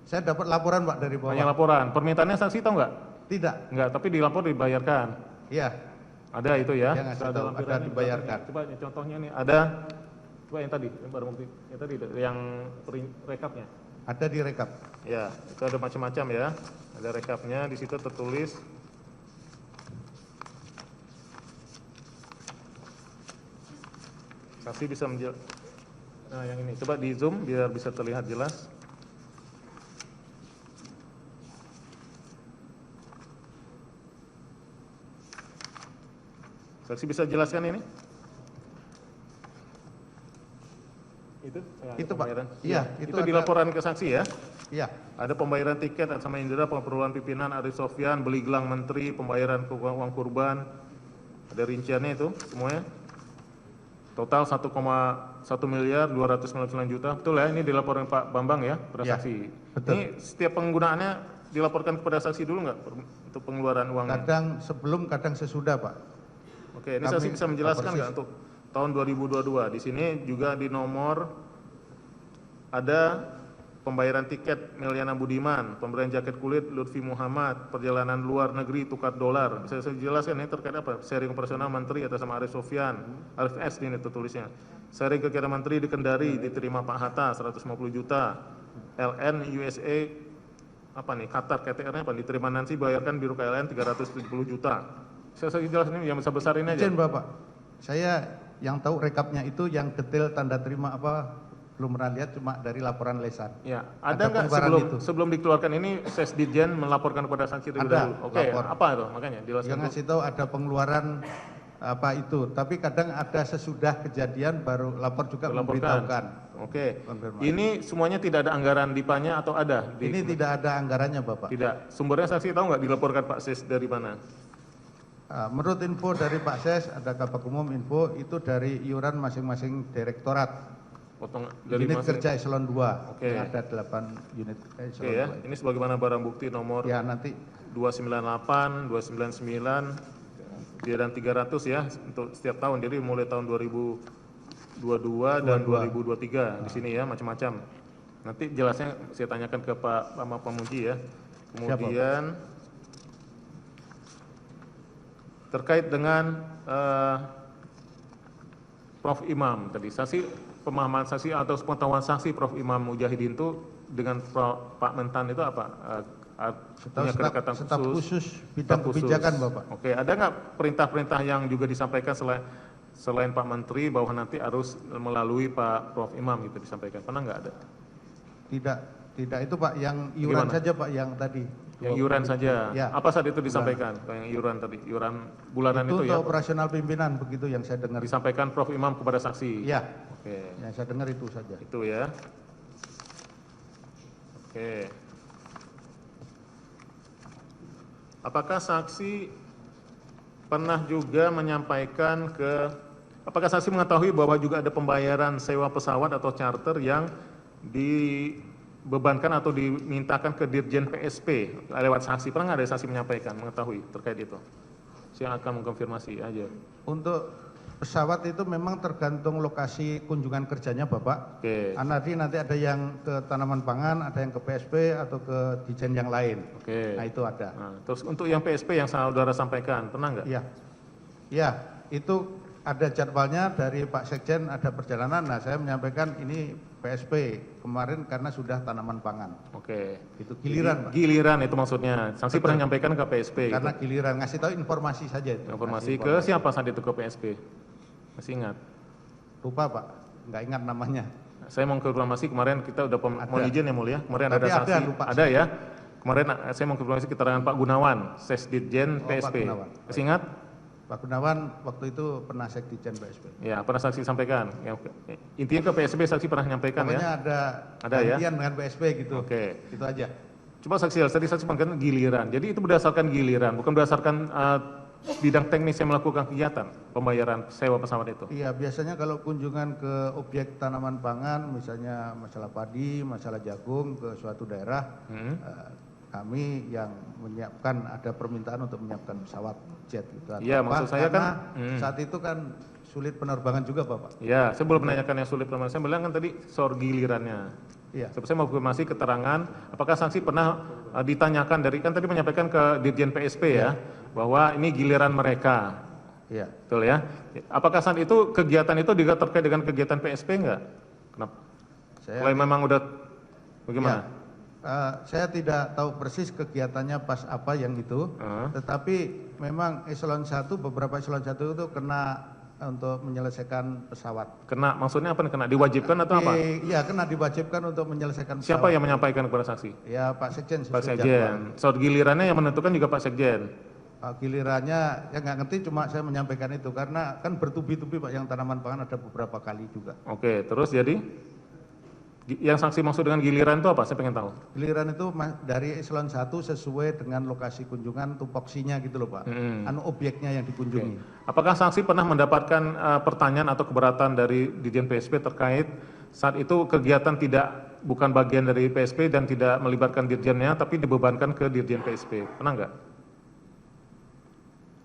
Saya dapat laporan Pak dari bawah. Hanya laporan. Permintaannya saksi tahu nggak? Tidak, Nggak, tapi dilapor dibayarkan. iya. Ada itu ya? Yang ngasih tahu, ada lampirannya, dibayarkan. Coba ini contohnya nih, ada. Coba yang tadi, yang barang bukti. Yang tadi, yang rekapnya. Ada di rekap. Ya, itu ada macam-macam ya. Ada rekapnya, di situ tertulis. Saksi bisa Nah, yang ini. Coba di zoom biar bisa terlihat jelas. Saksi bisa jelaskan ini? Itu? Ya, Itu, Pak. pembayaran. Iya, itu itu ada- dilaporan ke saksi ya? Iya, Ada pembayaran tiket atas nama Indra, pengeperluan pimpinan Arif Sofyan, beli gelang menteri, pembayaran uang kurban. Ada rinciannya itu semuanya. Total 1,1 miliar 299 juta. Betul ya, ini dilaporkan Pak Bambang ya, pada Ya, saksi. betul. Ini setiap penggunaannya dilaporkan kepada saksi dulu nggak untuk pengeluaran uangnya? kadang sebelum, kadang sesudah Pak. Oke, ini Kami saksi bisa menjelaskan persis. nggak untuk tahun 2022? Di sini juga di nomor ada pembayaran tiket Meliana Budiman, pemberian jaket kulit Lutfi Muhammad, perjalanan luar negeri tukar dolar. Bisa saya jelaskan ini terkait apa? Sharing operasional menteri atas nama Arif Sofyan, Arif S ini tertulisnya. Sharing kegiatan menteri di Kendari diterima Pak Hatta 150 juta. LN USA apa nih? Qatar KTR-nya apa? Diterima Nancy bayarkan Biro KLN 370 juta. Saya jelaskan ini yang besar-besar ini aja. Izin Bapak, saya yang tahu rekapnya itu yang detail tanda terima apa belum pernah lihat, cuma dari laporan lesan. Ya, Ada ada nggak pengeluaran itu. sebelum dikeluarkan ini Sesdijen melaporkan kepada saksi terlebih Ada, dahulu? Oke, lapor. apa itu? Makanya jelaskan. Yang ngasih tahu ada pengeluaran apa itu, tapi kadang ada sesudah kejadian baru lapor juga memberitahukan. Oke. Konfirmasi. Ini semuanya tidak ada anggaran DIPA-nya atau ada? Ini tidak ada anggarannya Bapak. Tidak. Sumbernya saksi tahu nggak dilaporkan Pak Ses dari mana? Menurut info dari Pak Ses, ada Kabak Umum info itu dari iuran masing-masing direktorat. Potong dari Unit masing- kerja eselon 2. Oke. Yang ada 8 unit Oke eselon ya. 2. Ini sebagaimana barang bukti nomor Ya nanti 298, 299, dan 300 ya untuk setiap tahun. Jadi mulai tahun 2022 dan 2023 di sini ya macam-macam. Nanti jelasnya saya tanyakan ke Pak Pamuji ya. Kemudian terkait dengan Prof Imam tadi, saksi pemahaman saksi atau pengetahuan saksi Prof Imam Mujahidin itu dengan Pak Mentan itu apa? Punya kedekatan staf khusus bidang Staf khusus. kebijakan Bapak. Oke, ada nggak perintah-perintah yang juga disampaikan selain Pak Menteri bahwa nanti harus melalui Pak Prof Imam gitu disampaikan? Pernah nggak ada? Tidak itu Pak, yang iuran Gimana? saja Pak yang tadi. Yang iuran saja. Ya. Apa saat itu disampaikan? Yang iuran tadi, iuran bulanan Itu itu, untuk ya? operasional pimpinan begitu yang saya dengar. Disampaikan Prof Imam kepada saksi. Iya, Oke, yang saya dengar itu saja. itu ya. Oke. Apakah saksi pernah juga menyampaikan apakah saksi mengetahui bahwa juga ada pembayaran sewa pesawat atau charter yang dibebankan atau dimintakan ke Dirjen PSP lewat saksi? Pernah nggak ada saksi menyampaikan, mengetahui terkait itu? Saya akan mengkonfirmasi aja. Untuk pesawat itu memang tergantung lokasi kunjungan kerjanya Bapak. Oke. Nanti ada yang ke tanaman pangan, ada yang ke PSP atau ke Dijen yang lain. Oke. Nah itu ada. Nah, terus untuk yang PSP yang saudara sampaikan, pernah nggak? Iya. Ya, itu ada jadwalnya dari Pak Sekjen, ada perjalanan. Nah, saya menyampaikan ini PSP kemarin karena sudah tanaman pangan. Oke. Itu giliran, Pak. Giliran itu maksudnya. Sanksi pernah nyampaikan ke PSP. Karena gitu. giliran ngasih tahu informasi saja itu. Informasi Ngasih ke siapa saat itu ke PSP? Masih ingat? Lupa, Pak. Nggak ingat namanya. Saya mau konfirmasi kemarin kita udah mohon izin ya mulia. Kemarin Tapi ada sanksi. lupa. Ada ya. Kemarin saya mau konfirmasi keterangan Pak Gunawan, Sesditjen Oh, Pak PSP. Gunawan. Masih ingat? Pak Gunawan waktu itu pernah Sekjen PSP. Ya, pernah saksi sampaikan. Ya, intinya ke PSP saksi pernah menyampaikan Pokoknya ya. ada ya? gantian dengan PSP gitu. Oke. Itu aja. Coba saksi tadi saksi mengatakan giliran. Jadi itu berdasarkan giliran, bukan berdasarkan bidang teknis yang melakukan kegiatan pembayaran sewa pesawat itu. Iya, biasanya kalau kunjungan ke objek tanaman pangan, misalnya masalah padi, masalah jagung ke suatu daerah, kami yang menyiapkan, ada permintaan untuk menyiapkan pesawat jet gitu. Iya, maksud saya Karena kan saat itu kan sulit penerbangan juga, Bapak. Ya, saya belum menanyakan yang sulit penerbangan. Saya bilang kan tadi soal gilirannya. Iya. Saya mau konfirmasi keterangan, apakah sanksi pernah ditanyakan dari, kan tadi menyampaikan ke Dirjen PSP ya, bahwa ini giliran mereka. Iya. Betul ya? Apakah saat itu kegiatan itu juga terkait dengan kegiatan PSP enggak? Kenapa? Kalau memang udah bagaimana? Ya, saya tidak tahu persis kegiatannya pas apa yang itu, tetapi memang eselon 1, beberapa eselon 1 itu kena untuk menyelesaikan pesawat. Kena, maksudnya apa? Kena diwajibkan atau apa? Iya, kena diwajibkan untuk menyelesaikan pesawat. Siapa yang menyampaikan kepada saksi? Ya, Pak Sekjen. Pak sesuai Sekjen. Soal gilirannya yang menentukan juga Pak Sekjen. Gilirannya ya nggak ngerti, cuma saya menyampaikan itu karena kan bertubi-tubi Pak, yang tanaman pangan ada beberapa kali juga. Oke, terus jadi yang sanksi maksud dengan giliran itu apa? Saya pengen tahu. Giliran itu dari eselon 1 sesuai dengan lokasi kunjungan tupoksinya gitu loh Pak. Anu objeknya yang dikunjungi. Apakah sanksi pernah mendapatkan pertanyaan atau keberatan dari Dirjen PSP terkait saat itu kegiatan bukan bagian dari PSP dan tidak melibatkan dirjennya tapi dibebankan ke Dirjen PSP? Pernah enggak?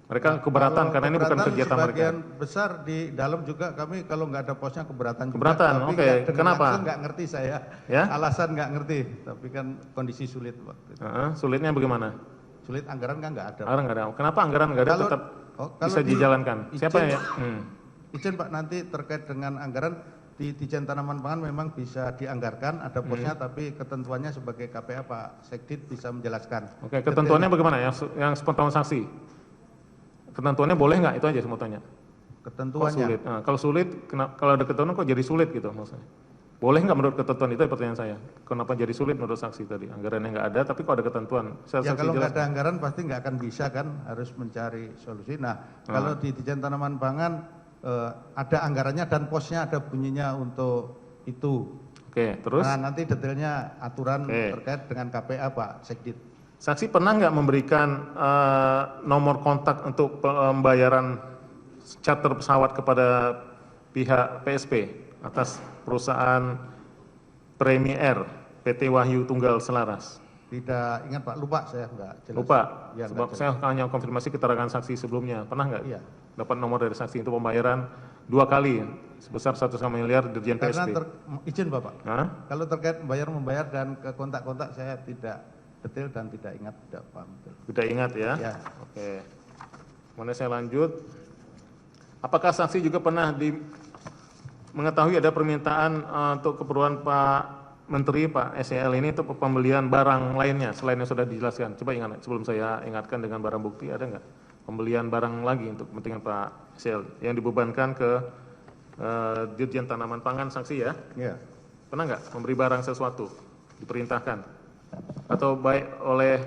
Mereka keberatan karena ini bukan kegiatan mereka. Sebagian besar di dalam juga kami kalau nggak ada posnya keberatan juga. Keberatan, Tapi oke. nggak dengar Kenapa? langsung nggak ngerti saya. Ya? Alasan nggak ngerti. Tapi kan kondisi sulit waktu itu. Sulitnya bagaimana? Sulit, anggaran kan nggak ada. Anggaran nggak ada. Kenapa anggaran nggak ada tetap bisa dijalankan? Siapa ya? Izin Pak, nanti terkait dengan anggaran di Dijen Tanaman Pangan memang bisa dianggarkan, ada posnya, tapi ketentuannya sebagai KPA Pak Sekdit bisa menjelaskan. Oke, ketentuannya bagaimana? Yang sepengetahuan saksi? Ketentuannya boleh nggak? Itu aja saya mau tanya. Ketentuannya. Sulit. Nah, kalau sulit, kalau ada ketentuan kok jadi sulit gitu maksudnya? Boleh nggak menurut ketentuan itu? Pertanyaan saya. Kenapa jadi sulit menurut saksi tadi? Anggarannya nggak ada, tapi kok ada ketentuan? Ya kalau nggak ada anggaran pasti nggak akan bisa kan, harus mencari solusi. Nah, kalau di Dijen Tanaman Pangan ada anggarannya dan posnya ada bunyinya untuk itu. Oke, terus? Nah, nanti detailnya aturan terkait dengan KPA Pak Sekdit. Saksi pernah nggak memberikan nomor kontak untuk pembayaran charter pesawat kepada pihak PSP atas perusahaan Premier PT Wahyu Tunggal Selaras? Tidak ingat Pak, lupa saya nggak jelas. Lupa? Ya, Sebab saya hanya konfirmasi keterangan saksi sebelumnya. Pernah nggak? Iya. Dapat nomor dari saksi untuk pembayaran 2 kali sebesar 1,5 miliar Dirjen PSP. Karena izin Bapak, Hah? kalau terkait membayar dan ke kontak-kontak saya tidak detail dan tidak ingat, tidak paham. Tidak ingat ya? Ya. Oke. Kemudian saya lanjut. Apakah saksi juga pernah mengetahui ada permintaan untuk keperluan Pak Menteri, Pak SEL ini untuk pembelian barang lainnya selain yang sudah dijelaskan? Coba ingat, sebelum saya ingatkan dengan barang bukti, ada nggak pembelian barang lagi untuk kepentingan Pak SEL yang dibebankan ke Dirjen Tanaman Pangan saksi ya? Iya. Pernah nggak memberi barang sesuatu diperintahkan? Atau baik oleh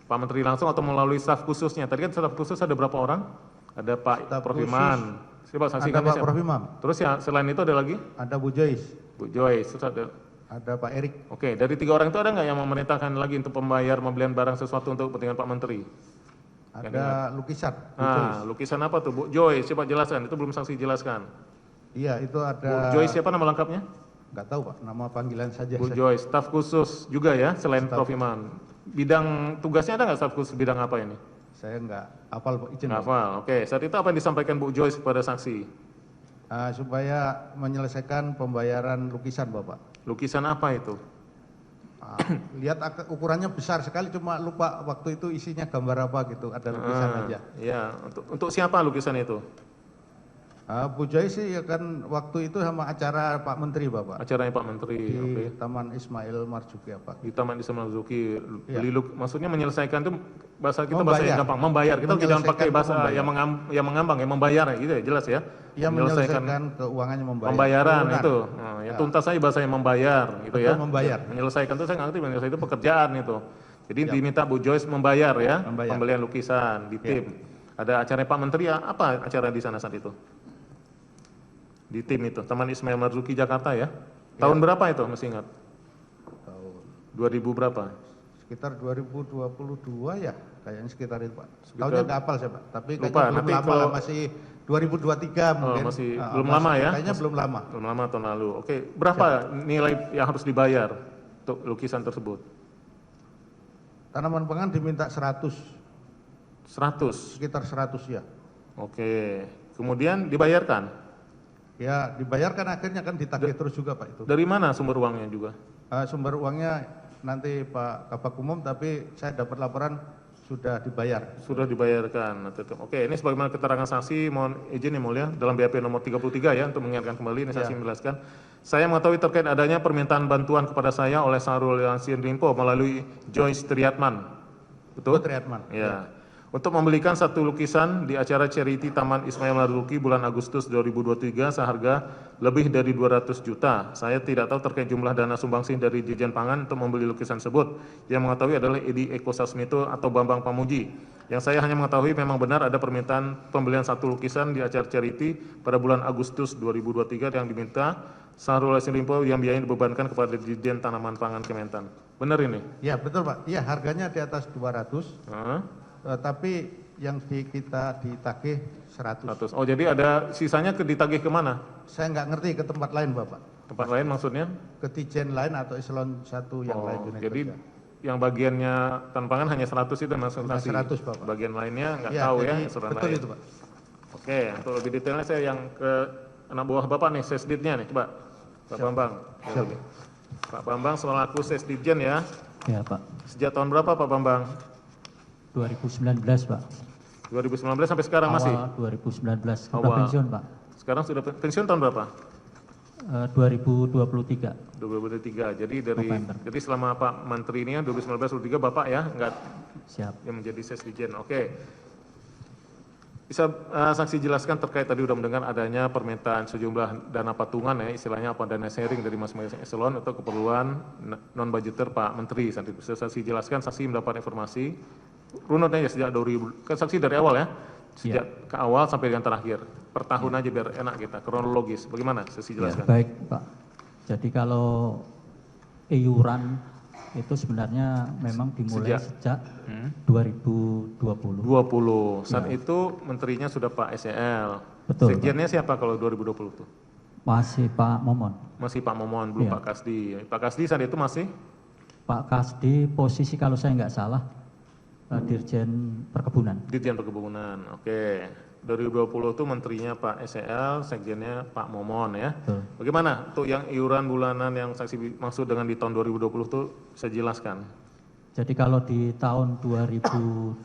Pak Menteri langsung atau melalui staf khususnya? Tadi kan staf khusus ada berapa orang? Ada Pak Prof Iman. Siapa saksikan Ada Pak siapa? Prof Imam. Terus ya selain itu ada lagi? Ada Bu Joyce. Bu Joyce. Terus Ada Pak Erik. Oke, dari 3 orang itu ada nggak yang memerintahkan lagi untuk pembelian barang sesuatu untuk kepentingan Pak Menteri? Ada lukisan. Bu Joyce. Nah, lukisan apa tuh? Bu Joyce, coba jelaskan. Itu belum saksi jelaskan. Iya, itu Bu ada. Joyce siapa nama lengkapnya? Nggak tahu Pak, nama panggilan saja. Bu Joyce, staf khusus juga ya selain Prof Iman. Bidang tugasnya ada nggak staf khusus bidang apa ini? Saya nggak hafal Pak, izin. Nggak Pak. hafal. Oke, saat itu apa yang disampaikan Bu Joyce kepada saksi? Supaya menyelesaikan pembayaran lukisan Bapak. Lukisan apa itu? lihat ukurannya besar sekali, cuma lupa waktu itu isinya gambar apa gitu, ada lukisan aja. Iya, untuk siapa lukisan itu? Bu Joy sih ya kan waktu itu sama acara Pak Menteri Bapak. Acaranya Pak Menteri, Di oke. Taman Ismail Marzuki apa. Di Taman Ismail Marzuki, Iya. maksudnya menyelesaikan itu bahasa kita Membayar. bahasa yang gampang, membayar. Kita jangan pakai Menyelesaikan bahasa membayar. yang mengambang, yang membayar gitu ya, jelas ya. Iya, menyelesaikan keuangannya membayar. Pembayaran Benar. itu, nah, yang tuntas saja bahasa yang membayar gitu Betul, ya. membayar. Menyelesaikan itu saya nggak ngerti, menyelesaikan itu pekerjaan itu. Jadi diminta Bu Joyce membayar ya, Membayar. pembelian lukisan di tim. Ada acara Pak Menteri ya, apa acara di sana saat itu? Di tim itu, Taman Ismail Marzuki Jakarta ya. Tahun berapa itu masih ingat? Tahun 2000 berapa? sekitar 2022 ya, kayaknya sekitar itu Pak. Sekitar- Tahunnya nggak hafal saya Pak, tapi Lupa, kayaknya belum nanti lama kalau- lah, masih 2023 mungkin. masih belum lama ya? Kayaknya belum lama. Belum lama tahun lalu. Oke, berapa nilai yang harus dibayar untuk lukisan tersebut? Tanaman pangan diminta 100, 100. sekitar 100 ya. Oke. Kemudian dibayarkan. Ya dibayarkan, akhirnya kan ditagih terus juga Pak itu. Dari mana sumber uangnya juga? Sumber uangnya nanti Pak Kabak Umum, tapi saya dapat laporan sudah dibayar. Sudah dibayarkan. Oke, ini sebagaimana keterangan saksi, mohon izin yang mulia, dalam BAP nomor 33 ya, untuk mengingatkan kembali, ini saksi menjelaskan. Saya mengetahui terkait adanya permintaan bantuan kepada saya oleh Syahrul Yassin Limpo melalui Joyce Triatman. Betul? Triatman. Ya. Untuk membelikan satu lukisan di acara charity Taman Ismail Marzuki bulan Agustus 2023 seharga lebih dari 200 juta. Saya tidak tahu terkait jumlah dana sumbangsih dari Dirjen Pangan untuk membeli lukisan tersebut. Yang mengetahui adalah Edi Eko Sasmito atau Bambang Pamuji. Yang saya hanya mengetahui memang benar ada permintaan pembelian satu lukisan di acara charity pada bulan Agustus 2023 yang diminta Syahrul Yassin Limpo yang biayanya dibebankan kepada Dirjen Tanaman Pangan Kementan. Benar ini? Ya betul Pak, iya harganya di atas 200. Hah? Tapi yang kita ditagih 100. 100. Oh, jadi ada sisanya ditagih kemana? Saya nggak ngerti ke tempat lain Bapak. Tempat lain maksudnya? Ke Dijen lain atau eselon 1 yang lain. Oh, unit jadi kerja. yang bagiannya tanpangan hanya 100 itu maksud Cuma saksi. 100, Bapak. Bagian lainnya nggak Iya, tahu ya, jadi eselon betul lain. itu Pak. Oke, untuk lebih detailnya saya yang ke anak buah Bapak nih, Sesditnya nih, coba. Pak Bambang. Pak Bambang selaku Sesditjen ya. Ya Pak, Sejak tahun berapa Pak Bambang? 2019 Pak. 2019 sampai sekarang masih? Awal 2019, sudah Awal. pensiun Pak. Sekarang sudah pensiun tahun berapa? 2023. 2023. Jadi November. jadi selama Pak Menteri ini 2019-2023 Bapak ya nggak Siap. yang menjadi Sesdijen. Oke. Bisa saksi jelaskan terkait tadi sudah mendengar adanya permintaan sejumlah dana patungan ya, istilahnya apa, dana sharing dari masing-masing eselon untuk keperluan non budgeter Pak Menteri. Bisa saksi jelaskan, saksi mendapat informasi runutnya ya sejak 2000, kan saksi dari awal ya, sejak ke awal sampai yang terakhir, per tahun aja biar enak kita, kronologis. Bagaimana saksi Ya, jelaskan? baik Pak. Jadi kalau iuran itu sebenarnya memang dimulai sejak 2020. 20. Saat itu menterinya sudah Pak SEL. Betul, Sekjennya siapa kalau 2020 itu? Masih Pak Momon. Masih Pak Momon, belum Iya. Pak Kasdi. Pak Kasdi saat itu masih Pak Kasdi posisi kalau saya nggak salah Dirjen Perkebunan. Dirjen Perkebunan. Oke. 2020 itu menterinya Pak SEL, sekjennya Pak Momon ya. Betul. Bagaimana untuk yang iuran bulanan yang saksi maksud dengan di tahun 2020 itu saya jelaskan. Jadi kalau di tahun 2020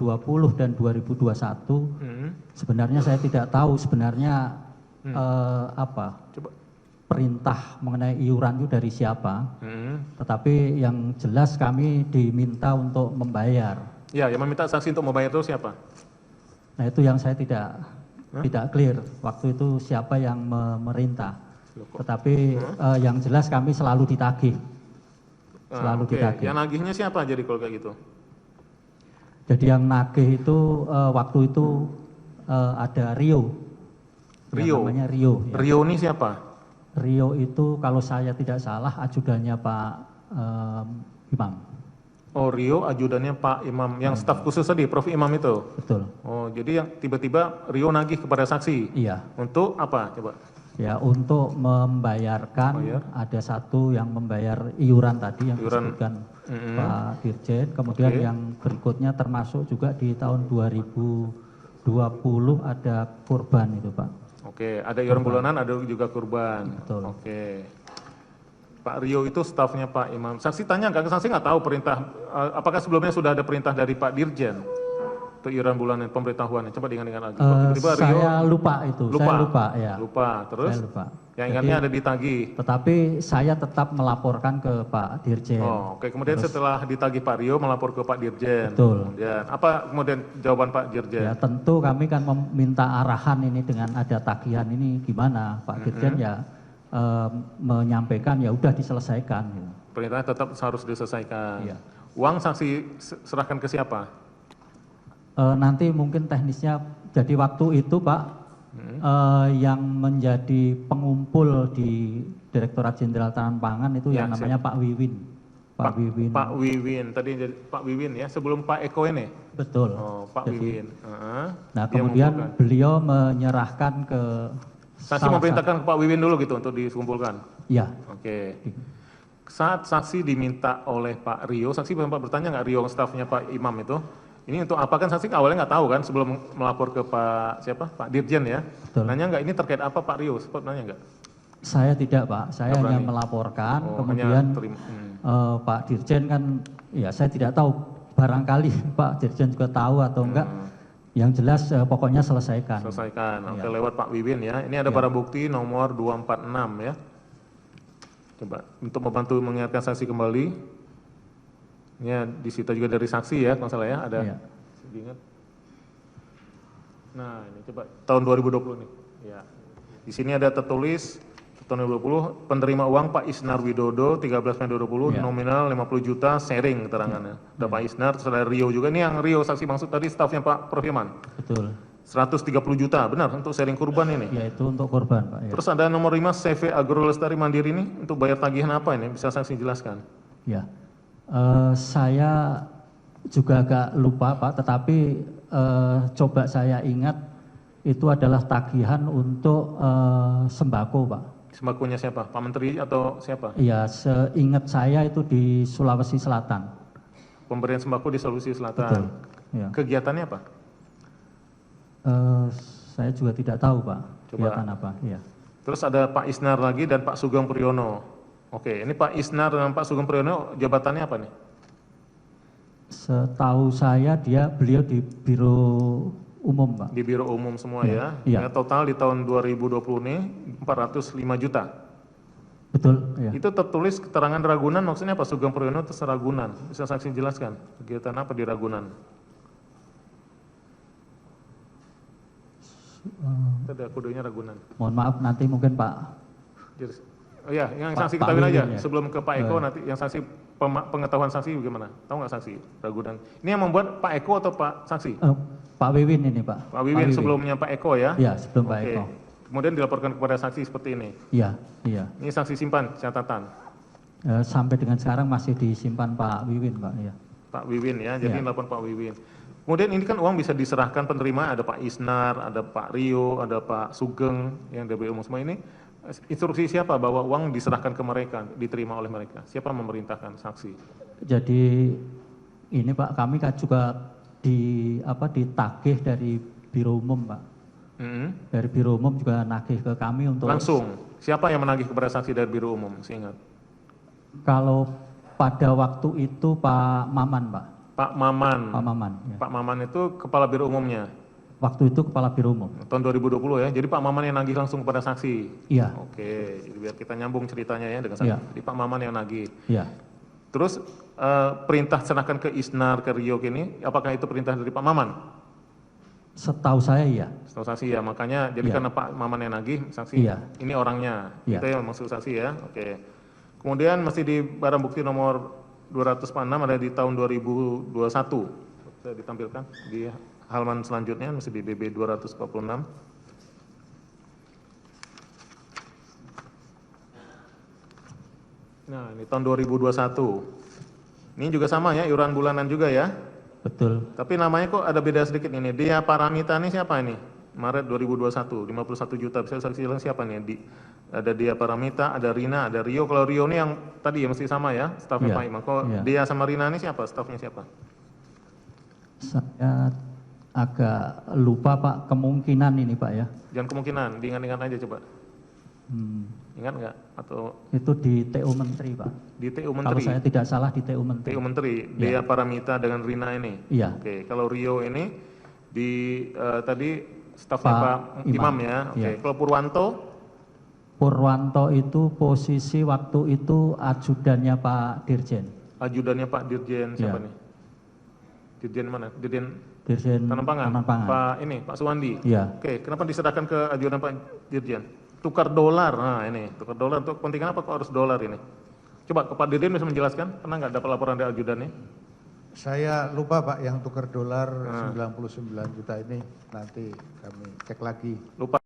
dan 2021 sebenarnya saya tidak tahu sebenarnya apa Coba. perintah mengenai iuran itu dari siapa. Hmm. Tetapi yang jelas kami diminta untuk membayar. Ya, yang meminta saksi untuk membayar itu siapa? Nah itu yang saya tidak clear waktu itu siapa yang memerintah. Loh, kok? Tetapi yang jelas kami selalu ditagih. Selalu Oke. ditagih. Yang nagihnya siapa jadi kalau kayak gitu? Jadi yang nagih itu waktu itu ada Rio. Yang Rio? namanya Rio. Ya. Rio ini siapa? Rio itu kalau saya tidak salah ajudannya Pak Imam. Oh, Rio ajudannya Pak Imam, yang staf khusus tadi, Prof. Imam itu. Betul. Oh, jadi yang tiba-tiba Rio nagih kepada saksi. Iya. Untuk apa? Coba. Ya untuk membayarkan ada satu yang membayar iuran tadi yang Iuran. disebutkan Pak Dirjen. Kemudian Oke. yang berikutnya termasuk juga di tahun 2020 ada kurban itu Pak. Oke, ada iuran bulanan, ada juga kurban. Betul. Oke. Pak Rio itu stafnya Pak Imam. Saksi tanya nggak? Saksi nggak tahu perintah, apakah sebelumnya sudah ada perintah dari Pak Dirjen untuk iuran bulanan pemberitahuannya? Coba diingat-ingat lagi. Tiba-tiba Rio Saya lupa itu, saya lupa ya. Lupa, terus Saya lupa. yang ingatnya ada ditagih. Tetapi saya tetap melaporkan ke Pak Dirjen. Oh, oke. Kemudian setelah ditagih Pak Rio melapor ke Pak Dirjen. Betul. Kemudian apa kemudian jawaban Pak Dirjen? Ya tentu kami kan meminta arahan ini dengan ada tagihan ini gimana. Pak Dirjen ya menyampaikan ya udah diselesaikan. Gitu. Perintahnya tetap harus diselesaikan. Iya. Uang saksi serahkan ke siapa? Nanti mungkin teknisnya, jadi waktu itu Pak, yang menjadi pengumpul di Direktorat Jenderal Tahanan Pangan itu Ya, yang namanya Pak Wiwin. Pak Wiwin. Pak Wiwin, tadi jadi Pak Wiwin ya, sebelum Pak Eko ini? Betul. Oh, Pak Wiwin. Nah Dia kemudian mengumpulkan. beliau menyerahkan ke Saksi memerintahkan ke Pak Wiwin dulu gitu untuk dikumpulkan? Ya, Oke. Saat saksi diminta oleh Pak Rio, saksi sempat bertanya nggak Rio, stafnya Pak Imam itu, ini untuk apa? Kan saksi awalnya nggak tahu kan sebelum melapor ke Pak siapa? Pak Dirjen ya. Betul. Nanya nggak ini terkait apa Pak Rio? Sempat nanya nggak? saya tidak Pak, saya Nggak hanya berani. melaporkan, Oh, kemudian hanya terima. Pak Dirjen kan, ya saya tidak tahu, barangkali Pak Dirjen juga tahu atau enggak, yang jelas pokoknya selesaikan. Selesaikan. Oke, Ya. lewat Pak Wiwin ya. Ini ada barang bukti nomor 246 ya. Coba untuk membantu mengingatkan saksi kembali. Ini disita juga dari saksi ya, kalau salah ya, ada. Iya. Diingat. Nah, ini coba tahun 2020 nih. Ya. Di sini ada tertulis tahun 2020 penerima uang Pak Isnar Widodo 13 Mei 2020 Iya. nominal 50 juta sharing keterangannya. Ada Pak Isnar, terus ada Rio juga. Ini yang Rio saksi maksud tadi stafnya Pak Perfirman. Betul, 130 juta, benar untuk sharing kurban ini. yaitu untuk korban Pak. Ya. Terus ada nomor 5 CV Agro Lestari Mandiri ini untuk bayar tagihan apa ini? Bisa saksi jelaskan? Ya, saya juga agak lupa Pak, tetapi coba saya ingat itu adalah tagihan untuk sembako Pak. Sembakonya siapa? Pak Menteri atau siapa? Iya, seingat saya itu di Sulawesi Selatan. Pemberian sembako di Sulawesi Betul. Selatan. Ya. Kegiatannya apa? Saya juga tidak tahu Pak, Coba. kegiatan apa. Ya. Terus ada Pak Isnar lagi dan Pak Sugeng Priyono. Oke, ini Pak Isnar dan Pak Sugeng Priyono jabatannya apa nih? Setahu saya beliau di Biro Umum Pak. Di Biro Umum semua ya. Iya. Ya, total di tahun 2020 ini 405 juta. Betul. Ya. Itu tertulis keterangan Ragunan, maksudnya Pak Sugeng Priyono itu Ragunan. Bisa saksi jelaskan kegiatan apa di Ragunan? Itu ada kodenya Ragunan. Mohon maaf nanti mungkin Pak. Oh ya, yang Pak- saksi Pak ketahui aja. Wiwin ya. Sebelum ke Pak Eko nanti yang saksi pengetahuan saksi bagaimana? Tahu nggak saksi Ragunan? Ini yang membuat Pak Eko atau Pak saksi? Pak Wiwin ini Pak. Pak Wiwin sebelumnya Pak Eko ya? Ya, sebelum Pak Oke. Eko. Kemudian dilaporkan kepada saksi seperti ini. Iya, iya. Ini saksi simpan catatan. Sampai dengan sekarang masih disimpan Pak Wiwin Pak. Ya. Pak Wiwin ya, jadi Ya. lapor Pak Wiwin. Kemudian ini kan uang bisa diserahkan penerima, ada Pak Isnar, ada Pak Rio, ada Pak Sugeng, yang dari umum semua ini. Instruksi siapa bahwa uang diserahkan ke mereka, diterima oleh mereka? Siapa memerintahkan saksi? Jadi ini Pak, kami kan juga ditagih dari Biro Umum Pak. Dari Biro Umum juga nagih ke kami untuk Langsung, siapa yang menagih kepada saksi dari Biro Umum? Saya ingat. Kalau pada waktu itu Pak Maman Pak. Pak Maman. Pak Maman. Ya. Pak Maman itu kepala Biro Umumnya Waktu itu Kepala Biro Umum. tahun 2020 ya. Jadi Pak Maman yang nagih langsung kepada saksi. Iya, Oke, jadi biar kita nyambung ceritanya ya dengan saksi. Iya. Jadi Pak Maman yang nagih. iya. Terus perintah serahkan ke Isnar, ke Rio ini, apakah itu perintah dari Pak Maman? Setahu saya iya. Setahu saksi ya, makanya jadi Iya. karena Pak Maman yang nagih, saksi Iya. ini orangnya. Iya. Itu yang maksud saksi ya. Oke. Kemudian masih di barang bukti nomor 246 ada di tahun 2021. Saya ditampilkan di halaman selanjutnya masih di BB 246. Nah, ini tahun 2021. Ini juga sama ya, iuran bulanan juga ya. Betul. Tapi namanya kok ada beda sedikit ini. Dia Paramita ini siapa ini? Maret 2021, 51 juta. Bisa saksi bilang siapa nih? Ada Dia Paramita, ada Rina, ada Rio. Kalau Rio ini yang tadi ya mesti sama ya, stafnya Iya, Pak Imam. Kalau iya. Dia sama Rina ini siapa? Stafnya siapa? Saya agak lupa Pak, kemungkinan ini Pak ya. Jangan kemungkinan, diingat-ingat aja coba. Ingat nggak? Atau Itu di TU Menteri, Pak. di TU Kalau Menteri? saya tidak salah di TU Menteri. TU Menteri, Dea Paramita dengan Rina ini? Iya. Oke, kalau Rio ini di tadi stafnya Pak Pak Imam Imam, ya? Oke, iya. kalau Purwanto? Purwanto itu posisi waktu itu ajudannya Pak Dirjen. Ajudannya Pak Dirjen siapa Iya. nih? Dirjen mana? Dirjen Dirjen Tanam Pangan? Pak Suwandi? Iya. Oke, kenapa diserahkan ke ajudan Pak Dirjen? Tukar dolar, nah ini, tukar dolar untuk kepentingan apa kok harus dolar ini? Coba ke Pak Dirjen bisa menjelaskan, pernah nggak dapat laporan dari ajudannya? Saya lupa Pak yang tukar dolar 99 juta ini nanti kami cek lagi. Lupa.